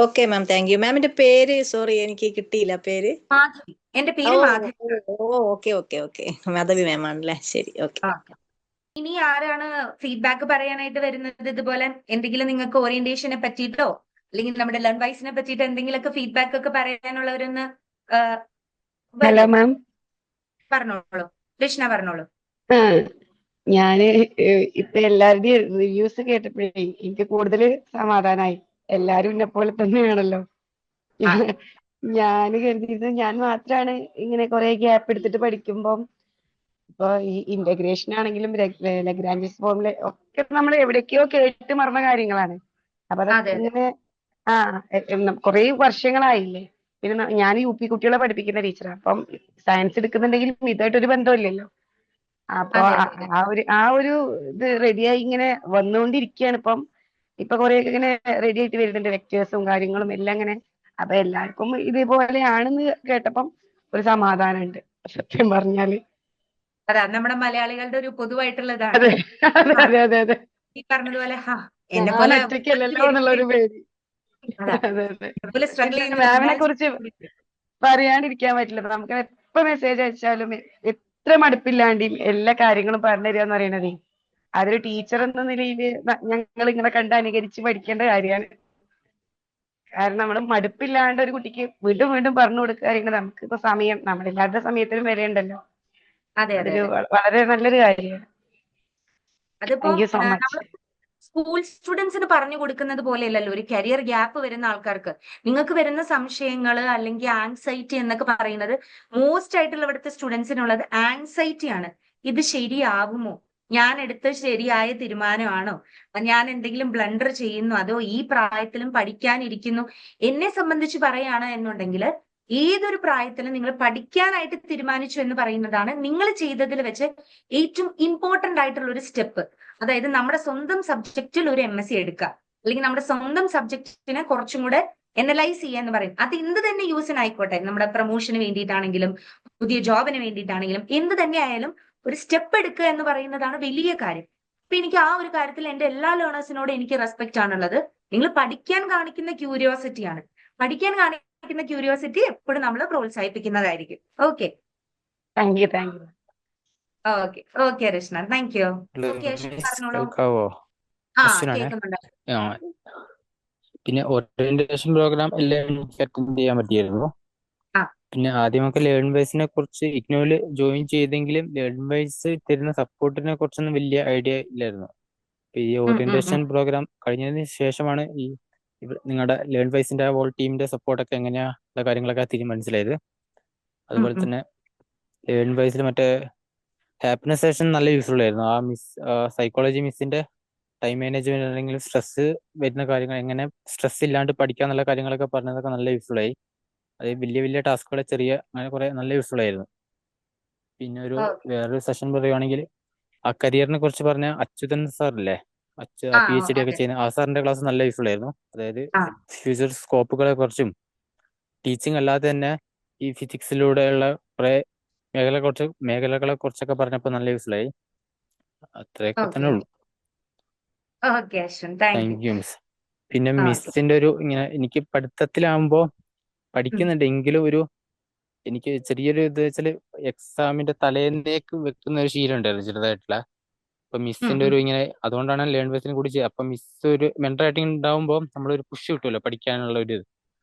okay ma'am, thank you. മാമിന്റെ പേര് സോറി എനിക്ക് കിട്ടിയില്ല പേര്. മാധവി. എന്റെ പേര് Madhavi. Okay okay okay, Madhavi ma'am ആണല്ലേ? ശരി, ഓക്കെ. ഇനി ആരാണ് ഫീഡ്ബാക്ക് പറയാനായിട്ട് വരുന്നത്? ഇതുപോലെ എന്തെങ്കിലും നിങ്ങൾക്ക് ഓറിയന്റേഷനെ പറ്റിയിട്ടോ അല്ലെങ്കിൽ നമ്മുടെ ലേൺ വൈസിനെ പറ്റിയിട്ട് എന്തെങ്കിലുമൊക്കെ ഫീഡ്ബാക്ക് ഒക്കെ പറയാനുള്ളവരൊന്ന് ഹലോ മാം, പറഞ്ഞോളൂ. കൃഷ്ണ പറഞ്ഞോളൂ. ഞാന് ഇപ്പൊ എല്ലാവരുടെയും റിവ്യൂസ് കേട്ടപ്പോഴേ എനിക്ക് കൂടുതൽ സമാധാനമായി. എല്ലാരും എന്നെ പോലെ തന്നെയാണല്ലോ. ഞാൻ കരുതിയത് ഞാൻ മാത്രാണ് ഇങ്ങനെ കുറെ ഗ്യാപ്പ് എടുത്തിട്ട് പഠിക്കുമ്പം. ഇപ്പൊ ഈ ഇന്റഗ്രേഷൻ ആണെങ്കിലും ലഗ്രാഞ്ചസ് ഫോർമുല ഒക്കെ നമ്മൾ എവിടേക്കോ കേട്ട് മറന്ന കാര്യങ്ങളാണ്. അപ്പൊ അതൊക്കെ ഇങ്ങനെ കുറെ വർഷങ്ങളായില്ലേ. പിന്നെ ഞാൻ UP കുട്ടികളെ പഠിപ്പിക്കുന്ന ടീച്ചറാണ്. അപ്പം സയൻസ് എടുക്കുന്നുണ്ടെങ്കിലും ഇതായിട്ടൊരു ബന്ധമില്ലല്ലോ. അപ്പൊ ആ ഒരു ഇത് റെഡിയായി ഇങ്ങനെ വന്നുകൊണ്ടിരിക്കുകയാണ് ഇപ്പം. ഇപ്പൊ കുറെയൊക്കെ ഇങ്ങനെ റെഡി ആയിട്ട് വരുന്നുണ്ട്. ലെക്ചേഴ്സും കാര്യങ്ങളും എല്ലാം ഇങ്ങനെ അപ്പൊ എല്ലാവർക്കും ഇതേപോലെയാണെന്ന് കേട്ടപ്പം ഒരു സമാധാനമുണ്ട് സത്യം പറഞ്ഞാല്. അതാ നമ്മുടെ മലയാളികളുടെ ഒരു പൊതുവായിട്ടുള്ളതാണ്. അതെ അതെ അതെ അതെ അതെ. ഈ പറഞ്ഞതുപോലെ എന്നെ ഞാൻ പോലെ ഒറ്റയ്ക്കല്ലല്ലോ എന്നുള്ളൊരു പേടി. അതാ അതെ അതെ. അതുപോലെ സ്ട്രഗിൾ പിന്നെ ചെയ്യുന്ന മാമിനെ ഒരുപാട് കുറിച്ച് പറയാണ്ടിരിക്കാൻ പറ്റില്ല. നമുക്ക് എപ്പോ മെസ്സേജ് അയച്ചാലും എത്ര മടുപ്പില്ലാണ്ടിയും എല്ലാ കാര്യങ്ങളും പറഞ്ഞു തരിക എന്ന് പറയണതേ അതൊരു ടീച്ചർ എന്ന നിലയിൽ ഞങ്ങൾ ഇങ്ങനെ കണ്ട് അനുകരിച്ച് പഠിക്കേണ്ട കാര്യമാണ്. കാരണം നമ്മൾ മടുപ്പില്ലാണ്ട് ഒരു കുട്ടിക്ക് വീണ്ടും വീണ്ടും പറഞ്ഞു കൊടുക്കുക നമുക്കിപ്പോ സമയം നമ്മളെല്ലാവരുടെ സമയത്തിനും വിലയുണ്ടല്ലോ. അതെ അതെ അതൊരു അതെ. വളരെ നല്ലൊരു കാര്യമാണ്. അതിപ്പം താങ്ക് യു സോ നമ്മൾ മച്ച്. സ്കൂൾ സ്റ്റുഡൻസിന് പറഞ്ഞു കൊടുക്കുന്നത് പോലെയല്ലല്ലോ ഒരു കരിയർ ഗ്യാപ്പ് വരുന്ന ആൾക്കാർക്ക്. നിങ്ങൾക്ക് വരുന്ന സംശയങ്ങൾ അല്ലെങ്കിൽ ആൻസൈറ്റി എന്നൊക്കെ പറയുന്നത് മോസ്റ്റ് ആയിട്ടുള്ള ഇവിടുത്തെ സ്റ്റുഡൻസിനുള്ളത് ആൻസൈറ്റി ആണ്. ഇത് ശരിയാവുമോ, ഞാൻ എടുത്ത ശരിയായ തീരുമാനമാണോ, ഞാൻ എന്തെങ്കിലും ബ്ലണ്ടർ ചെയ്യുന്നു, അതോ ഈ പ്രായത്തിലും പഠിക്കാനിരിക്കുന്നു. എന്നെ സംബന്ധിച്ച് പറയാണ് എന്നുണ്ടെങ്കിൽ ഏതൊരു പ്രായത്തിലും നിങ്ങൾ പഠിക്കാനായിട്ട് തീരുമാനിച്ചു എന്ന് പറയുന്നതാണ് നിങ്ങൾ ചെയ്തതിൽ വെച്ച് ഏറ്റവും ഇമ്പോർട്ടന്റ് ആയിട്ടുള്ള ഒരു സ്റ്റെപ്പ്. അതായത് നമ്മുടെ സ്വന്തം സബ്ജക്റ്റിൽ ഒരു MSc എടുക്കുക, അല്ലെങ്കിൽ നമ്മുടെ സ്വന്തം സബ്ജക്റ്റിനെ കുറച്ചും കൂടെ അനലൈസ് ചെയ്യുക എന്ന് പറയും. അത് എന്ത് തന്നെ യൂസിനായിക്കോട്ടെ, നമ്മുടെ പ്രൊമോഷന് വേണ്ടിയിട്ടാണെങ്കിലും പുതിയ ജോബിന് വേണ്ടിയിട്ടാണെങ്കിലും എന്ത് തന്നെ ആയാലും ഒരു സ്റ്റെപ്പ് എടുക്കുക എന്ന് പറയുന്നതാണ് വലിയ കാര്യം. അപ്പൊ എനിക്ക് ആ ഒരു കാര്യത്തിൽ എന്റെ എല്ലാ ലേണേഴ്സിനോടും എനിക്ക് റെസ്പെക്ട് ആണുള്ളത്. നിങ്ങൾ പഠിക്കാൻ കാണിക്കുന്ന ക്യൂരിയോസിറ്റിയാണ്. പഠിക്കാൻ കാണിക്കുന്ന ക്യൂരിയോസിറ്റി എപ്പോഴും നമ്മൾ പ്രോത്സാഹിപ്പിക്കുന്നതായിരിക്കും. Okay thank you thank you. Okay okay Rashna, thank you. Okay പറഞ്ഞോളൂ. കേൾക്കാവോ? ആ അശ്വിനാണേ. കേൾക്കുന്നുണ്ട്. ആ, പിന്നെ ഓറിയന്റേഷൻ പ്രോഗ്രാം എല്ലാം എനിക്ക് അറ്റൻഡ് ചെയ്യാൻ പറ്റിയിരുന്നു. ആ. പിന്നെ ആദ്യമൊക്കെ ലേൺ വൈസിനെ കുറിച്ച് ഇഗ്നോയിൽ ജോയിൻ ചെയ്തെങ്കിലും ലേൺ വൈസ് തരുന്ന സപ്പോർട്ടിനെ കുറിച്ചൊന്നും വലിയ ഐഡിയ ഇല്ലായിരുന്നു. അപ്പൊ ഈ ഓറിയന്റേഷൻ പ്രോഗ്രാം കഴിഞ്ഞതിന് ശേഷമാണ് ഈ നിങ്ങളുടെ ലേൺ വൈസിന്റെ ഹോൾ ടീമിന്റെ സപ്പോർട്ടൊക്കെ എങ്ങനെയുള്ള കാര്യങ്ങളൊക്കെ മനസ്സിലായത്. അതുപോലെ തന്നെ ലേൺ വൈസിൽ മറ്റേ ഹാപ്പിനെസ് സെഷൻ നല്ല യൂസ്ഫുൾ ആയിരുന്നു. ആ സൈക്കോളജി മിസ്സിന്റെ ടൈം മാനേജ്മെന്റ് അല്ലെങ്കിൽ സ്ട്രെസ് വരുന്ന കാര്യങ്ങൾ എങ്ങനെ സ്ട്രെസ് ഇല്ലാണ്ട് പഠിക്കാന്നുള്ള കാര്യങ്ങളൊക്കെ പറഞ്ഞതൊക്കെ നല്ല യൂസ്ഫുൾ ആയി. അത് വലിയ വലിയ ടാസ്കുകളെ ചെറിയ അങ്ങനെ കുറെ നല്ല യൂസ്ഫുൾ ആയിരുന്നു. പിന്നെ വേറൊരു സെഷൻ പറയുവാണെങ്കിൽ ആ കരിയറിനെ കുറിച്ച് പറഞ്ഞ അച്യുതൻ സാറില്ലേ, PhD ഒക്കെ ചെയ്യുന്ന ആ സാറിന്റെ ക്ലാസ് നല്ല യൂസ്ഫുൾ ആയിരുന്നു. അതായത് ഫ്യൂച്ചർ സ്കോപ്പുകളെ കുറിച്ചും ടീച്ചിങ് അല്ലാതെ തന്നെ ഈ ഫിസിക്സിലൂടെയുള്ള കുറെ മേഖലകളെ കുറിച്ചൊക്കെ പറഞ്ഞപ്പോൾ നല്ല യൂസ്ഫുൾ ആയി. അത്രയൊക്കെ തന്നെ ഉള്ളൂ. Okay Ashwin, thank thank you. You miss. പിന്നെ മിസ്സിന്റെ ഒരു ഇങ്ങനെ എനിക്ക് പഠിത്തത്തിലാവുമ്പോ പഠിക്കുന്നുണ്ട് എങ്കിലും എനിക്ക് ചെറിയൊരു ഇത് വെച്ചാല് എക്സാമിന്റെ തലേന്നേക്ക് വെക്കുന്ന ഒരു ശീലം ഉണ്ടായിരുന്നു ചെറുതായിട്ടുള്ള. അപ്പൊ മിസ്സിന്റെ ഒരു ഇങ്ങനെ അതുകൊണ്ടാണ് ലേൺ ബേസിന് കൂടി അപ്പൊ മിസ് ഒരു മെന്റർ ആയിട്ട് ഉണ്ടാവുമ്പോൾ നമ്മളൊരു പുഷ് കിട്ടുമല്ലോ പഠിക്കാനുള്ള ഒരു ഇത്.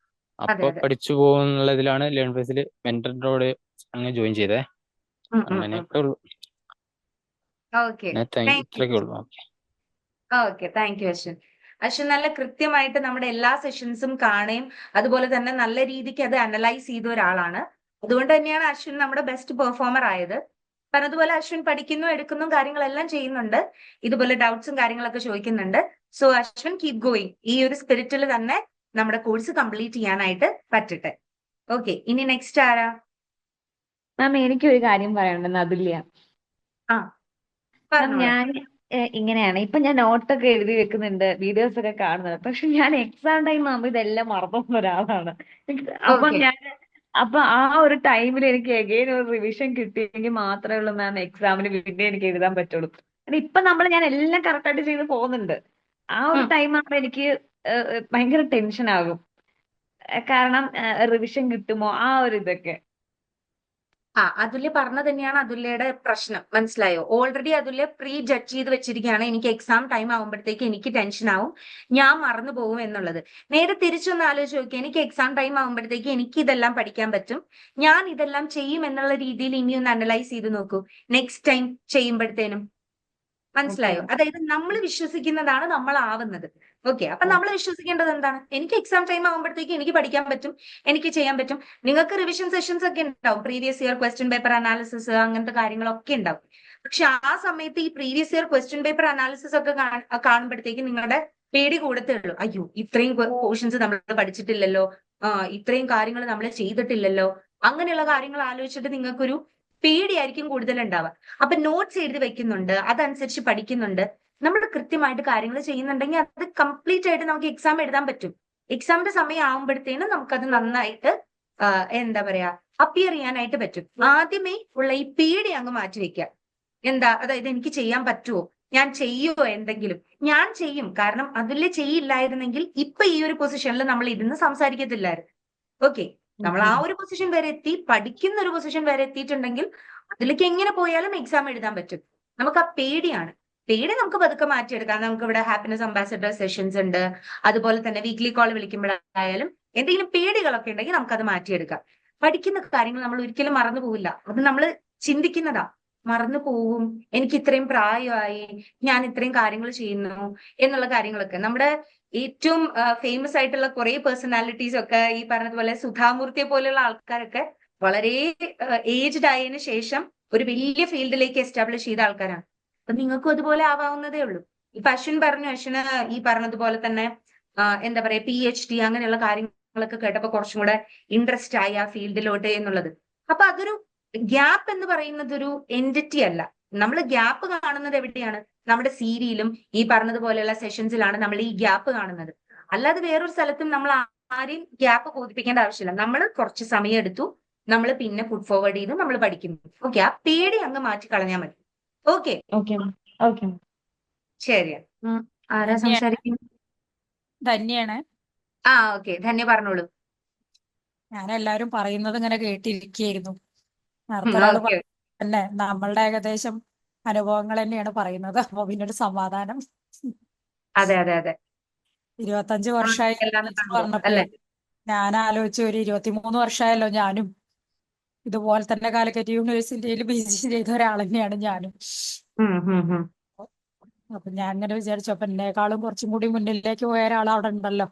അപ്പൊ പഠിച്ചു പോകുന്നുള്ളതിലാണ് ലേൺ ബേസിൽ മെന്ററിനോട് അങ്ങനെ ജോയിൻ ചെയ്തേ. അങ്ങനെയൊക്കെ ഉള്ളു. ഇത്രയൊക്കെ ഉള്ളു. Okay thank U Ashwin. Ashwin നല്ല കൃത്യമായിട്ട് നമ്മുടെ എല്ലാ സെഷൻസും കാണുകയും അതുപോലെ തന്നെ നല്ല രീതിക്ക് അത് അനലൈസ് ചെയ്ത ഒരാളാണ്. അതുകൊണ്ട് തന്നെയാണ് അശ്വിൻ നമ്മുടെ ബെസ്റ്റ് പെർഫോമർ ആയത്. പറഞ്ഞതുപോലെ അശ്വിൻ പഠിക്കുന്നു, എടുക്കുന്നു, കാര്യങ്ങളെല്ലാം ചെയ്യുന്നുണ്ട്. ഇതുപോലെ ഡൗട്ട്സും കാര്യങ്ങളൊക്കെ ചോദിക്കുന്നുണ്ട്. So Ashwin keep going. ഈ ഒരു സ്പിരിറ്റിൽ തന്നെ നമ്മുടെ കോഴ്സ് കംപ്ലീറ്റ് ചെയ്യാനായിട്ട് പറ്റട്ടെ. ഓക്കെ, ഇനി നെക്സ്റ്റ് ആരാ? മാം എനിക്കൊരു കാര്യം പറയാനുണ്ടെന്ന് അതില്ല. മാം ഞാൻ ഇങ്ങനെയാണ്, ഇപ്പൊ ഞാൻ നോട്ടൊക്കെ എഴുതി വെക്കുന്നുണ്ട്, വീഡിയോസ് ഒക്കെ കാണുന്നുണ്ട്. പക്ഷെ ഞാൻ എക്സാം ടൈം ആകുമ്പോ ഇതെല്ലാം മറന്നു ഒരാളാണ്. അപ്പൊ ആ ഒരു ടൈമിൽ എനിക്ക് എഗെയിൻ ഒരു റിവിഷൻ കിട്ടിയെങ്കിൽ മാത്രമേ ഉള്ളൂ മാം എക്സാമിന് പിന്നെ എനിക്ക് എഴുതാൻ പറ്റുള്ളൂ. ഇപ്പൊ ഞാൻ എല്ലാം കറക്റ്റ് ആയിട്ട് ചെയ്ത് പോകുന്നുണ്ട്. ആ ഒരു ടൈം ആകുമ്പോ എനിക്ക് ഭയങ്കര ടെൻഷൻ ആകും. കാരണം റിവിഷൻ കിട്ടുമോ ആ ഒരു ഇതൊക്കെ. അതുല്യ പറഞ്ഞ തന്നെയാണ് അതുല്യയുടെ പ്രശ്നം, മനസ്സിലായോ? ഓൾറെഡി അതുല്യ പ്രീ ജഡ്ജ് ചെയ്ത് വെച്ചിരിക്കുകയാണ്. എനിക്ക് എക്സാം ടൈം ആകുമ്പോഴത്തേക്ക് എനിക്ക് ടെൻഷൻ ആവും, ഞാൻ മറന്നു പോകും എന്നുള്ളത്. നേരെ തിരിച്ചൊന്ന് ആലോചിച്ച് നോക്കി, എനിക്ക് എക്സാം ടൈം ആകുമ്പോഴത്തേക്ക് എനിക്ക് ഇതെല്ലാം പഠിക്കാൻ പറ്റും, ഞാൻ ഇതെല്ലാം ചെയ്യും എന്നുള്ള രീതിയിൽ ഇനി ഒന്ന് അനലൈസ് ചെയ്ത് നോക്കൂ നെക്സ്റ്റ് ടൈം ചെയ്യുമ്പോഴത്തേനും. മനസ്സിലായോ? അതായത് നമ്മൾ വിശ്വസിക്കുന്നതാണ് നമ്മൾ ആവുന്നത്. ഓക്കെ, അപ്പൊ നമ്മൾ വിശ്വസിക്കേണ്ടത് എന്താണ്? എനിക്ക് എക്സാം ടൈം ആകുമ്പോഴത്തേക്ക് എനിക്ക് പഠിക്കാൻ പറ്റും, എനിക്ക് ചെയ്യാൻ പറ്റും. നിങ്ങൾക്ക് റിവിഷൻ സെഷൻസ് ഒക്കെ ഉണ്ടാവും, previous year question paper analysis അങ്ങനത്തെ കാര്യങ്ങളൊക്കെ ഉണ്ടാവും. പക്ഷെ ആ സമയത്ത് ഈ previous year question paper analysis ഒക്കെ കാണുമ്പോഴത്തേക്ക് നിങ്ങളുടെ പേടി കൂടത്തേ ഉള്ളൂ. അയ്യോ, ഇത്രയും പോർഷൻസ് നമ്മൾ പഠിച്ചിട്ടില്ലല്ലോ, ഇത്രയും കാര്യങ്ങൾ നമ്മൾ ചെയ്തിട്ടില്ലല്ലോ. അങ്ങനെയുള്ള കാര്യങ്ങൾ ആലോചിച്ചിട്ട് നിങ്ങൾക്കൊരു പേടിയായിരിക്കും കൂടുതലുണ്ടാവുക. അപ്പൊ നോട്ട്സ് എഴുതി വെക്കുന്നുണ്ട്, അതനുസരിച്ച് പഠിക്കുന്നുണ്ട്, നമ്മൾ കൃത്യമായിട്ട് കാര്യങ്ങൾ ചെയ്യുന്നുണ്ടെങ്കിൽ അത് കംപ്ലീറ്റ് ആയിട്ട് നമുക്ക് എക്സാം എഴുതാൻ പറ്റും. എക്സാമിന്റെ സമയം ആകുമ്പോഴത്തേനും നമുക്കത് നന്നായിട്ട് എന്താ പറയാ അപ്പിയർ ചെയ്യാനായിട്ട് പറ്റും. ആദ്യമേ ഉള്ള ഈ പേടി അങ്ങ് മാറ്റി വെക്കുക. എന്താ, അതായത് എനിക്ക് ചെയ്യാൻ പറ്റുമോ, ഞാൻ ചെയ്യുമോ എന്തെങ്കിലും. ഞാൻ ചെയ്യും, കാരണം അതിൽ ചെയ്യില്ലായിരുന്നെങ്കിൽ ഇപ്പൊ ഈ ഒരു പൊസിഷനിൽ നമ്മൾ ഇരുന്ന് സംസാരിക്കത്തില്ലായിരുന്നു. ഓക്കെ, നമ്മൾ ആ ഒരു പൊസിഷൻ വരെ എത്തി, പഠിക്കുന്ന ഒരു പൊസിഷൻ വരെ എത്തിയിട്ടുണ്ടെങ്കിൽ അതിലേക്ക് എങ്ങനെ പോയാലും എക്സാം എഴുതാൻ പറ്റും. നമുക്ക് ആ പേടിയാണ്. പേടി നമുക്ക് പതുക്കെ മാറ്റിയെടുക്കാം. നമുക്ക് ഇവിടെ ഹാപ്പിനെസ് അംബാസഡർ സെഷൻസ് ഉണ്ട്. അതുപോലെ തന്നെ വീക്ക്ലി കോൾ വിളിക്കുമ്പോഴായാലും എന്തെങ്കിലും പേടികളൊക്കെ ഉണ്ടെങ്കിൽ നമുക്കത് മാറ്റിയെടുക്കാം. പഠിക്കുന്ന കാര്യങ്ങൾ നമ്മൾ ഒരിക്കലും മറന്നു പോവില്ല. അത് നമ്മൾ ചിന്തിക്കുന്നതാ, മറന്നു പോവും, എനിക്ക് ഇത്രയും പ്രായമായി, ഞാൻ ഇത്രയും കാര്യങ്ങൾ ചെയ്യുന്നു എന്നുള്ള കാര്യങ്ങളൊക്കെ. നമ്മുടെ ഏറ്റവും ഫേമസ് ആയിട്ടുള്ള കുറെ പേഴ്സണാലിറ്റീസ് ഒക്കെ ഈ പറഞ്ഞതുപോലെ സുധാമൂർത്തിയെ പോലെയുള്ള ആൾക്കാരൊക്കെ വളരെ ഏജ്ഡ് ആയതിനു ശേഷം ഒരു വലിയ ഫീൽഡിലേക്ക് എസ്റ്റാബ്ലിഷ് ചെയ്ത ആൾക്കാരാണ്. അപ്പൊ നിങ്ങൾക്കും അതുപോലെ ആവാവുന്നതേ ഉള്ളൂ. ഇപ്പൊ അശ്വിൻ പറഞ്ഞു, അശ്വിന് ഈ പറഞ്ഞതുപോലെ തന്നെ എന്താ പറയാ PhD അങ്ങനെയുള്ള കാര്യങ്ങളൊക്കെ കേട്ടപ്പോ കുറച്ചും കൂടെ ഇൻട്രസ്റ്റ് ആയി ആ ഫീൽഡിലോട്ട് എന്നുള്ളത്. അപ്പൊ അതൊരു ഗ്യാപ്പ് എന്ന് പറയുന്നത് ഒരു എൻറ്റിറ്റി അല്ല. നമ്മൾ ഗ്യാപ്പ് കാണുന്നത് എവിടെയാണ്? നമ്മുടെ സീരിയലും ഈ പറഞ്ഞതുപോലെയുള്ള സെഷൻസിലാണ് നമ്മൾ ഈ ഗ്യാപ്പ് കാണുന്നത്. അല്ലാതെ വേറൊരു സ്ഥലത്തും നമ്മൾ ആരെയും ഗ്യാപ്പ് ബോധിപ്പിക്കേണ്ട ആവശ്യമില്ല. നമ്മൾ കുറച്ച് സമയം എടുത്തു, നമ്മൾ പിന്നെ ഫുഡ് ഫോർവേഡ് ചെയ്തു, നമ്മൾ പഠിക്കുന്നു. ഓക്കെ, ആ പേടി അങ്ങ് മാറ്റി കളഞ്ഞാൽ മതി. ഓക്കെ, ശരി. ആരാ സംസാരിക്കുന്നത്? ധന്യാണ്. ഓക്കെ, ധന്യ പറഞ്ഞോളൂ. ഞാൻ എല്ലാവരും പറയുന്നത് ഇങ്ങനെ കേട്ടിരിക്കുകയായിരുന്നു. നേരത്തെ ഒരാള് ഓക്കെ, തന്നെ നമ്മളുടെ ഏകദേശം അനുഭവങ്ങൾ തന്നെയാണ് പറയുന്നത്. അപ്പൊ പിന്നെ ഒരു സമാധാനം. അതെ അതെ അതെ, 25 വർഷമായി എല്ലാം പറഞ്ഞപ്പോഴേ അല്ലെ? ഞാൻ ആലോചിച്ചു, ഒരു 23 വർഷമായല്ലോ ഞാനും ഇതുപോലെ തന്നെ കാലിക്കറ്റ് യൂണിവേഴ്സിറ്റിയിൽ PG ചെയ്ത ഒരാൾ തന്നെയാണ് ഞാനും. അപ്പൊ ഞാൻ ഇങ്ങനെ വിചാരിച്ചു, അപ്പൊ എന്നെക്കാളും കുറച്ചും കൂടി മുന്നിലേക്ക് പോയ ഒരാൾ അവിടെ ഉണ്ടല്ലോ.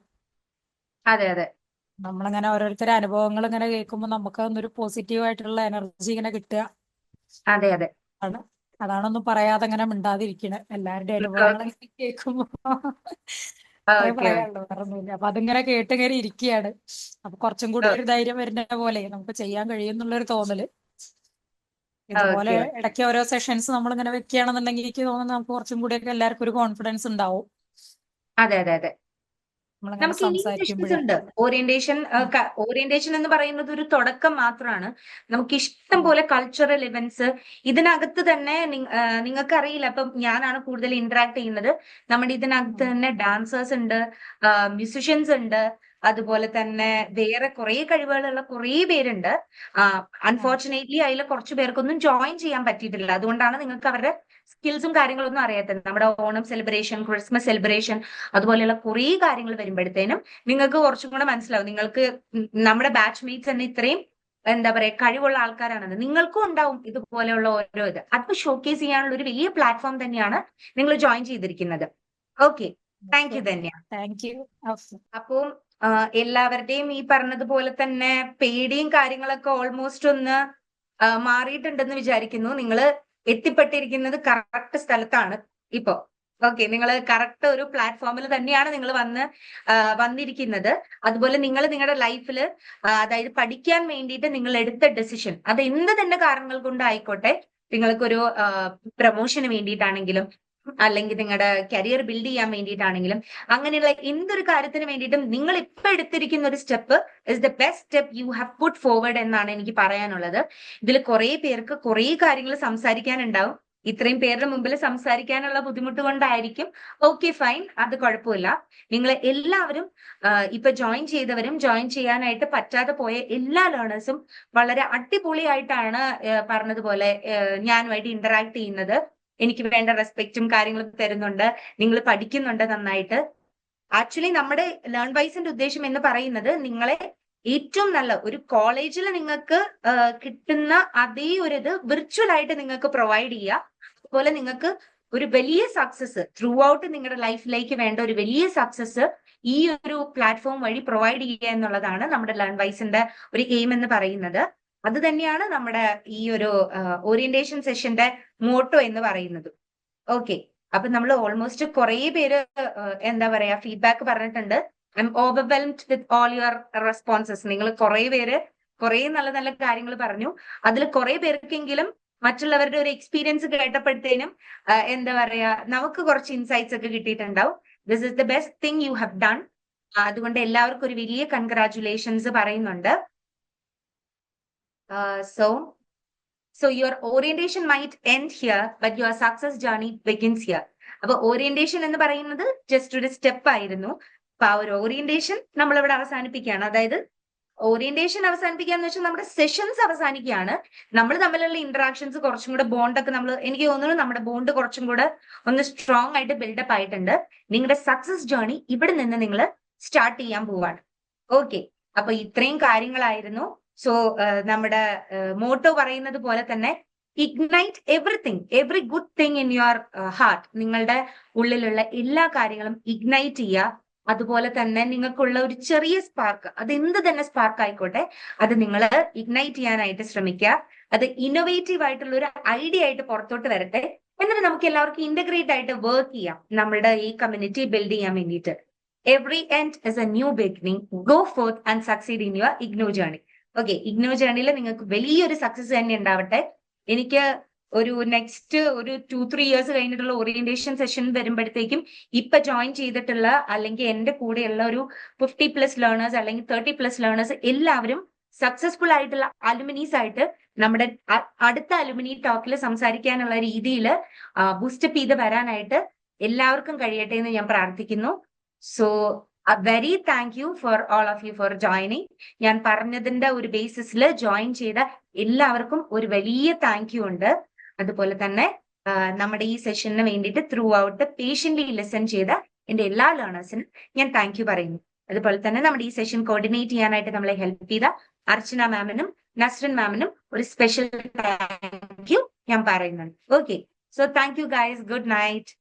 അതെ അതെ നമ്മളിങ്ങനെ ഓരോരുത്തരുടെ അനുഭവങ്ങൾ ഇങ്ങനെ കേൾക്കുമ്പോൾ നമുക്ക് ഒരു പോസിറ്റീവ് ആയിട്ടുള്ള എനർജി ഇങ്ങനെ കിട്ടുക. അതെ അതെ ആണ്. അതാണൊന്നും പറയാതെ ഇങ്ങനെ മിണ്ടാതിരിക്കണേ. എല്ലാവരുടെയും അനുഭവങ്ങൾ ഇങ്ങനെ കേൾക്കുമ്പോ അത്രേ ഓക്കെ പറയാനുള്ളൂ, വേറൊന്നുമില്ല. അപ്പൊ അതിങ്ങനെ കേട്ട് ഇങ്ങനെ ഇരിക്കുകയാണ്. അപ്പൊ കുറച്ചും കൂടി ഒരു ധൈര്യം വരുന്ന പോലെ നമുക്ക് ചെയ്യാൻ കഴിയും എന്നുള്ളൊരു തോന്നല്. ഇതുപോലെ ഓക്കെ ഇടയ്ക്ക് ഓരോ സെഷൻസ് നമ്മളിങ്ങനെ വെക്കുകയാണെന്നുണ്ടെങ്കിൽ എനിക്ക് തോന്നുന്നു നമുക്ക് കുറച്ചും കൂടിയൊക്കെ എല്ലാവർക്കും ഒരു കോൺഫിഡൻസ് ഉണ്ടാവും അതെ അതെ അതെ നമ്മളിങ്ങനെ നമുക്ക് ഇനിയും സെഷൻസ് സംസാരിക്കുമ്പോഴേ. ഉണ്ട്. ഓറിയന്റേഷൻ എന്ന് പറയുന്നത് ഒരു തുടക്കം മാത്രമാണ്. നമുക്ക് ഇഷ്ടം ഉം. പോലെ കൾച്ചറൽ ഇവന്റ്സ് ഇതിനകത്ത് തന്നെ നിങ്ങൾക്ക് അറിയില്ല. അപ്പം ഞാനാണ് കൂടുതൽ ഇന്ററാക്ട് ചെയ്യുന്നത്. നമ്മുടെ ഇതിനകത്ത് ഉം. തന്നെ ഡാൻസേഴ്സ് ഉണ്ട്, മ്യൂസിഷ്യൻസ് ഉണ്ട്, അതുപോലെ തന്നെ വേറെ കുറെ കഴിവുകളുള്ള കുറെ പേരുണ്ട്. ആ. അൺഫോർച്ചുനേറ്റ്ലി അതിൽ കുറച്ചു പേർക്കൊന്നും ജോയിൻ ചെയ്യാൻ പറ്റിയിട്ടില്ല. അതുകൊണ്ടാണ് നിങ്ങൾക്ക് അവരുടെ സ്കിൽസും കാര്യങ്ങളൊന്നും അറിയാത്തത്. നമ്മുടെ ഓണം സെലിബ്രേഷൻ, ക്രിസ്മസ് സെലിബ്രേഷൻ, അതുപോലെയുള്ള കുറേ കാര്യങ്ങൾ വരുമ്പോഴത്തേനും നിങ്ങൾക്ക് കുറച്ചും കൂടെ മനസ്സിലാവും. നിങ്ങൾക്ക് നമ്മുടെ ബാച്ച് മേറ്റ്സ് തന്നെ ഇത്രയും എന്താ പറയാ കഴിവുള്ള ആൾക്കാരാണെന്ന് നിങ്ങൾക്കും ഉണ്ടാവും. ഇതുപോലെയുള്ള ഓരോ അത് ഷോക്കേസ് ചെയ്യാനുള്ള ഒരു വലിയ പ്ലാറ്റ്ഫോം തന്നെയാണ് നിങ്ങൾ ജോയിൻ ചെയ്തിരിക്കുന്നത്. Okay, thank U Dhanya. Thank you. അപ്പോൾ എല്ലാവരുടെയും ഈ പറഞ്ഞതുപോലെ തന്നെ പേടിയും കാര്യങ്ങളൊക്കെ ഓൾമോസ്റ്റ് ഒന്ന് മാറിയിട്ടുണ്ടെന്ന് വിചാരിക്കുന്നു. നിങ്ങൾ എത്തിപ്പെട്ടിരിക്കുന്നത് കറക്റ്റ് സ്ഥലത്താണ് ഇപ്പോ. ഓക്കെ, നിങ്ങൾ കറക്റ്റ് ഒരു പ്ലാറ്റ്ഫോമിൽ തന്നെയാണ് നിങ്ങൾ വന്നിരിക്കുന്നത്. അതുപോലെ നിങ്ങൾ നിങ്ങളുടെ ലൈഫിൽ അതായത് പഠിക്കാൻ വേണ്ടിയിട്ട് നിങ്ങൾ എടുത്ത ഡെസിഷൻ, അത് എന്ത് തന്നെ കാരണങ്ങൾ കൊണ്ടായിക്കോട്ടെ, നിങ്ങൾക്കൊരു പ്രൊമോഷന് വേണ്ടിയിട്ടാണെങ്കിലും അല്ലെങ്കിൽ നിങ്ങളുടെ കരിയർ ബിൽഡ് ചെയ്യാൻ വേണ്ടിയിട്ടാണെങ്കിലും അങ്ങനെയുള്ള എന്തൊരു കാര്യത്തിന് വേണ്ടിയിട്ടും നിങ്ങൾ ഇപ്പൊ എടുത്തിരിക്കുന്ന ഒരു step is the best step you have put forward എന്നാണ് എനിക്ക് പറയാനുള്ളത്. ഇതിൽ കുറെ പേർക്ക് കുറെ കാര്യങ്ങൾ സംസാരിക്കാനുണ്ടാവും. ഇത്രയും പേരുടെ മുമ്പിൽ സംസാരിക്കാനുള്ള ബുദ്ധിമുട്ട് കൊണ്ടായിരിക്കും. ഓക്കെ, ഫൈൻ, അത് കുഴപ്പമില്ല. നിങ്ങൾ എല്ലാവരും ഇപ്പൊ ജോയിൻ ചെയ്തവരും ജോയിൻ ചെയ്യാനായിട്ട് പറ്റാതെ പോയ എല്ലാ ലേണേഴ്സും വളരെ അടിപൊളിയായിട്ടാണ് പറഞ്ഞതുപോലെ ഞാനുമായിട്ട് ഇന്ററാക്ട് ചെയ്യുന്നത്. എനിക്ക് വേണ്ട റെസ്പെക്റ്റും കാര്യങ്ങളും തരുന്നുണ്ട്. നിങ്ങൾ പഠിക്കുന്നുണ്ട് നന്നായിട്ട്. ആക്ച്വലി നമ്മുടെ ലേൺ വൈസിന്റെ ഉദ്ദേശം എന്ന് പറയുന്നത് നിങ്ങളെ ഏറ്റവും നല്ല ഒരു കോളേജിൽ നിങ്ങൾക്ക് കിട്ടുന്ന അതേ ഒരു ഇത് വിർച്വൽ ആയിട്ട് നിങ്ങൾക്ക് പ്രൊവൈഡ് ചെയ്യുക. അതുപോലെ നിങ്ങൾക്ക് ഒരു വലിയ സക്സസ് ത്രൂ ഔട്ട് നിങ്ങളുടെ ലൈഫിലേക്ക് വേണ്ട ഒരു വലിയ സക്സസ് ഈ ഒരു പ്ലാറ്റ്ഫോം വഴി പ്രൊവൈഡ് ചെയ്യുക എന്നുള്ളതാണ് നമ്മുടെ ലേൺ വൈസിന്റെ ഒരു എയിം എന്ന് പറയുന്നത്. അത് തന്നെയാണ് നമ്മുടെ ഈ ഒരു ഓറിയന്റേഷൻ സെഷന്റെ മോട്ടോ എന്ന് പറയുന്നത്. ഓക്കെ, അപ്പൊ നമ്മൾ ഓൾമോസ്റ്റ് കുറെ പേര് എന്താ പറയാ ഫീഡ്ബാക്ക് പറഞ്ഞിട്ടുണ്ട്. I M overwhelmed with all your responses. നിങ്ങൾ കുറെ പേര് കുറെ നല്ല നല്ല കാര്യങ്ങൾ പറഞ്ഞു. അതിൽ കുറെ പേർക്കെങ്കിലും മറ്റുള്ളവരുടെ ഒരു എക്സ്പീരിയൻസ് കേട്ടപ്പോഴത്തേനും എന്താ പറയാ നമുക്ക് കുറച്ച് ഇൻസൈറ്റ്സ് ഒക്കെ കിട്ടിയിട്ടുണ്ടാവും. This is the best thing you have done. അതുകൊണ്ട് എല്ലാവർക്കും ഒരു വലിയ കൺഗ്രാറ്റുലേഷൻസ് പറയുന്നുണ്ട്. So your orientation might end here but your success journey begins here. അപ്പൊ ഓറിയന്റേഷൻ എന്ന് പറയുന്നത് ജസ്റ്റ് ഒരു സ്റ്റെപ്പ് ആയിരുന്നു. അപ്പൊ ആ ഒരു ഓറിയന്റേഷൻ നമ്മളിവിടെ അവസാനിപ്പിക്കുകയാണ്. അതായത് ഓറിയന്റേഷൻ അവസാനിപ്പിക്കാന്ന് വെച്ചാൽ നമ്മുടെ സെഷൻസ് അവസാനിക്കുകയാണ്. നമ്മൾ തമ്മിലുള്ള ഇന്ററാക്ഷൻസ് കുറച്ചും കൂടെ ബോണ്ടൊക്കെ എനിക്ക് തോന്നുന്നു നമ്മുടെ ബോണ്ട് കുറച്ചും കൂടെ ഒന്ന് സ്ട്രോങ് ആയിട്ട് ബിൽഡപ്പ് ആയിട്ടുണ്ട്. നിങ്ങളുടെ സക്സസ് ജേർണി ഇവിടെ നിന്ന് നിങ്ങൾ സ്റ്റാർട്ട് ചെയ്യാൻ പോവാണ്. ഓക്കെ, അപ്പൊ ഇത്രയും കാര്യങ്ങളായിരുന്നു. സോ നമ്മുടെ മോട്ടോ പറയുന്നത് പോലെ തന്നെ ignite everything, every good thing in your heart. നിങ്ങളുടെ ഉള്ളിലുള്ള എല്ലാ കാര്യങ്ങളും ഇഗ്നൈറ്റ് ചെയ്യുക. അതുപോലെ തന്നെ നിങ്ങൾക്കുള്ള ഒരു ചെറിയ സ്പാർക്ക്, അത് എന്ത് തന്നെ സ്പാർക്ക് ആയിക്കോട്ടെ, അത് നിങ്ങൾ ഇഗ്നൈറ്റ് ചെയ്യാനായിട്ട് ശ്രമിക്കുക. അത് ഇന്നോവേറ്റീവ് ആയിട്ടുള്ള ഒരു ഐഡിയ ആയിട്ട് പുറത്തോട്ട് വരട്ടെ. എന്നിട്ട് നമുക്ക് എല്ലാവർക്കും ഇന്റഗ്രേറ്റ് ആയിട്ട് വർക്ക് ചെയ്യാം നമ്മുടെ ഈ കമ്മ്യൂണിറ്റി ബിൽഡ് ചെയ്യാൻ വേണ്ടിയിട്ട്. Every end is a new beginning. Go forth and succeed in your IGNOU journey. Okay, IGNOU ജേർണിയിൽ നിങ്ങൾക്ക് വലിയൊരു സക്സസ് തന്നെ ഉണ്ടാവട്ടെ. എനിക്ക് ഒരു നെക്സ്റ്റ് ഒരു 2-3 ഇയേഴ്സ് കഴിഞ്ഞിട്ടുള്ള ഓറിയന്റേഷൻ സെഷൻ വരുമ്പോഴത്തേക്കും ഇപ്പൊ ജോയിൻ ചെയ്തിട്ടുള്ള അല്ലെങ്കിൽ എന്റെ കൂടെയുള്ള ഒരു 50+ ലേണേഴ്സ് അല്ലെങ്കിൽ 30+ ലേണേഴ്സ് എല്ലാവരും സക്സസ്ഫുൾ ആയിട്ടുള്ള അലുമിനീസ് ആയിട്ട് നമ്മുടെ അടുത്ത അലുമിനി ടോക്കിൽ സംസാരിക്കാനുള്ള രീതിയിൽ ബൂസ്റ്റപ്പ് ചെയ്ത് വരാനായിട്ട് എല്ലാവർക്കും കഴിയട്ടെ എന്ന് ഞാൻ പ്രാർത്ഥിക്കുന്നു. So very thank you for all of you for joining. ഞാൻ പറഞ്ഞതിന്റെ ഒരു ബേസിസിൽ ജോയിൻ ചെയ്ത എല്ലാവർക്കും ഒരു വലിയ താങ്ക് യു ഉണ്ട്. അതുപോലെ തന്നെ നമ്മുടെ ഈ സെഷന് വേണ്ടിയിട്ട് ത്രൂ ഔട്ട് പേഷ്യന്റ്ലി ലിസൺ ചെയ്ത എന്റെ എല്ലാ ലേണേഴ്സിനും ഞാൻ താങ്ക് യു പറയുന്നു. അതുപോലെ തന്നെ നമ്മുടെ ഈ സെഷൻ കോർഡിനേറ്റ് ചെയ്യാനായിട്ട് നമ്മളെ ഹെൽപ്പ് ചെയ്ത അർച്ചന മാമിനും നസ്രിൻ മാമിനും ഒരു സ്പെഷ്യൽ താങ്ക് യു ഞാൻ പറയുന്നുണ്ട്. Okay, so thank you guys. Good night.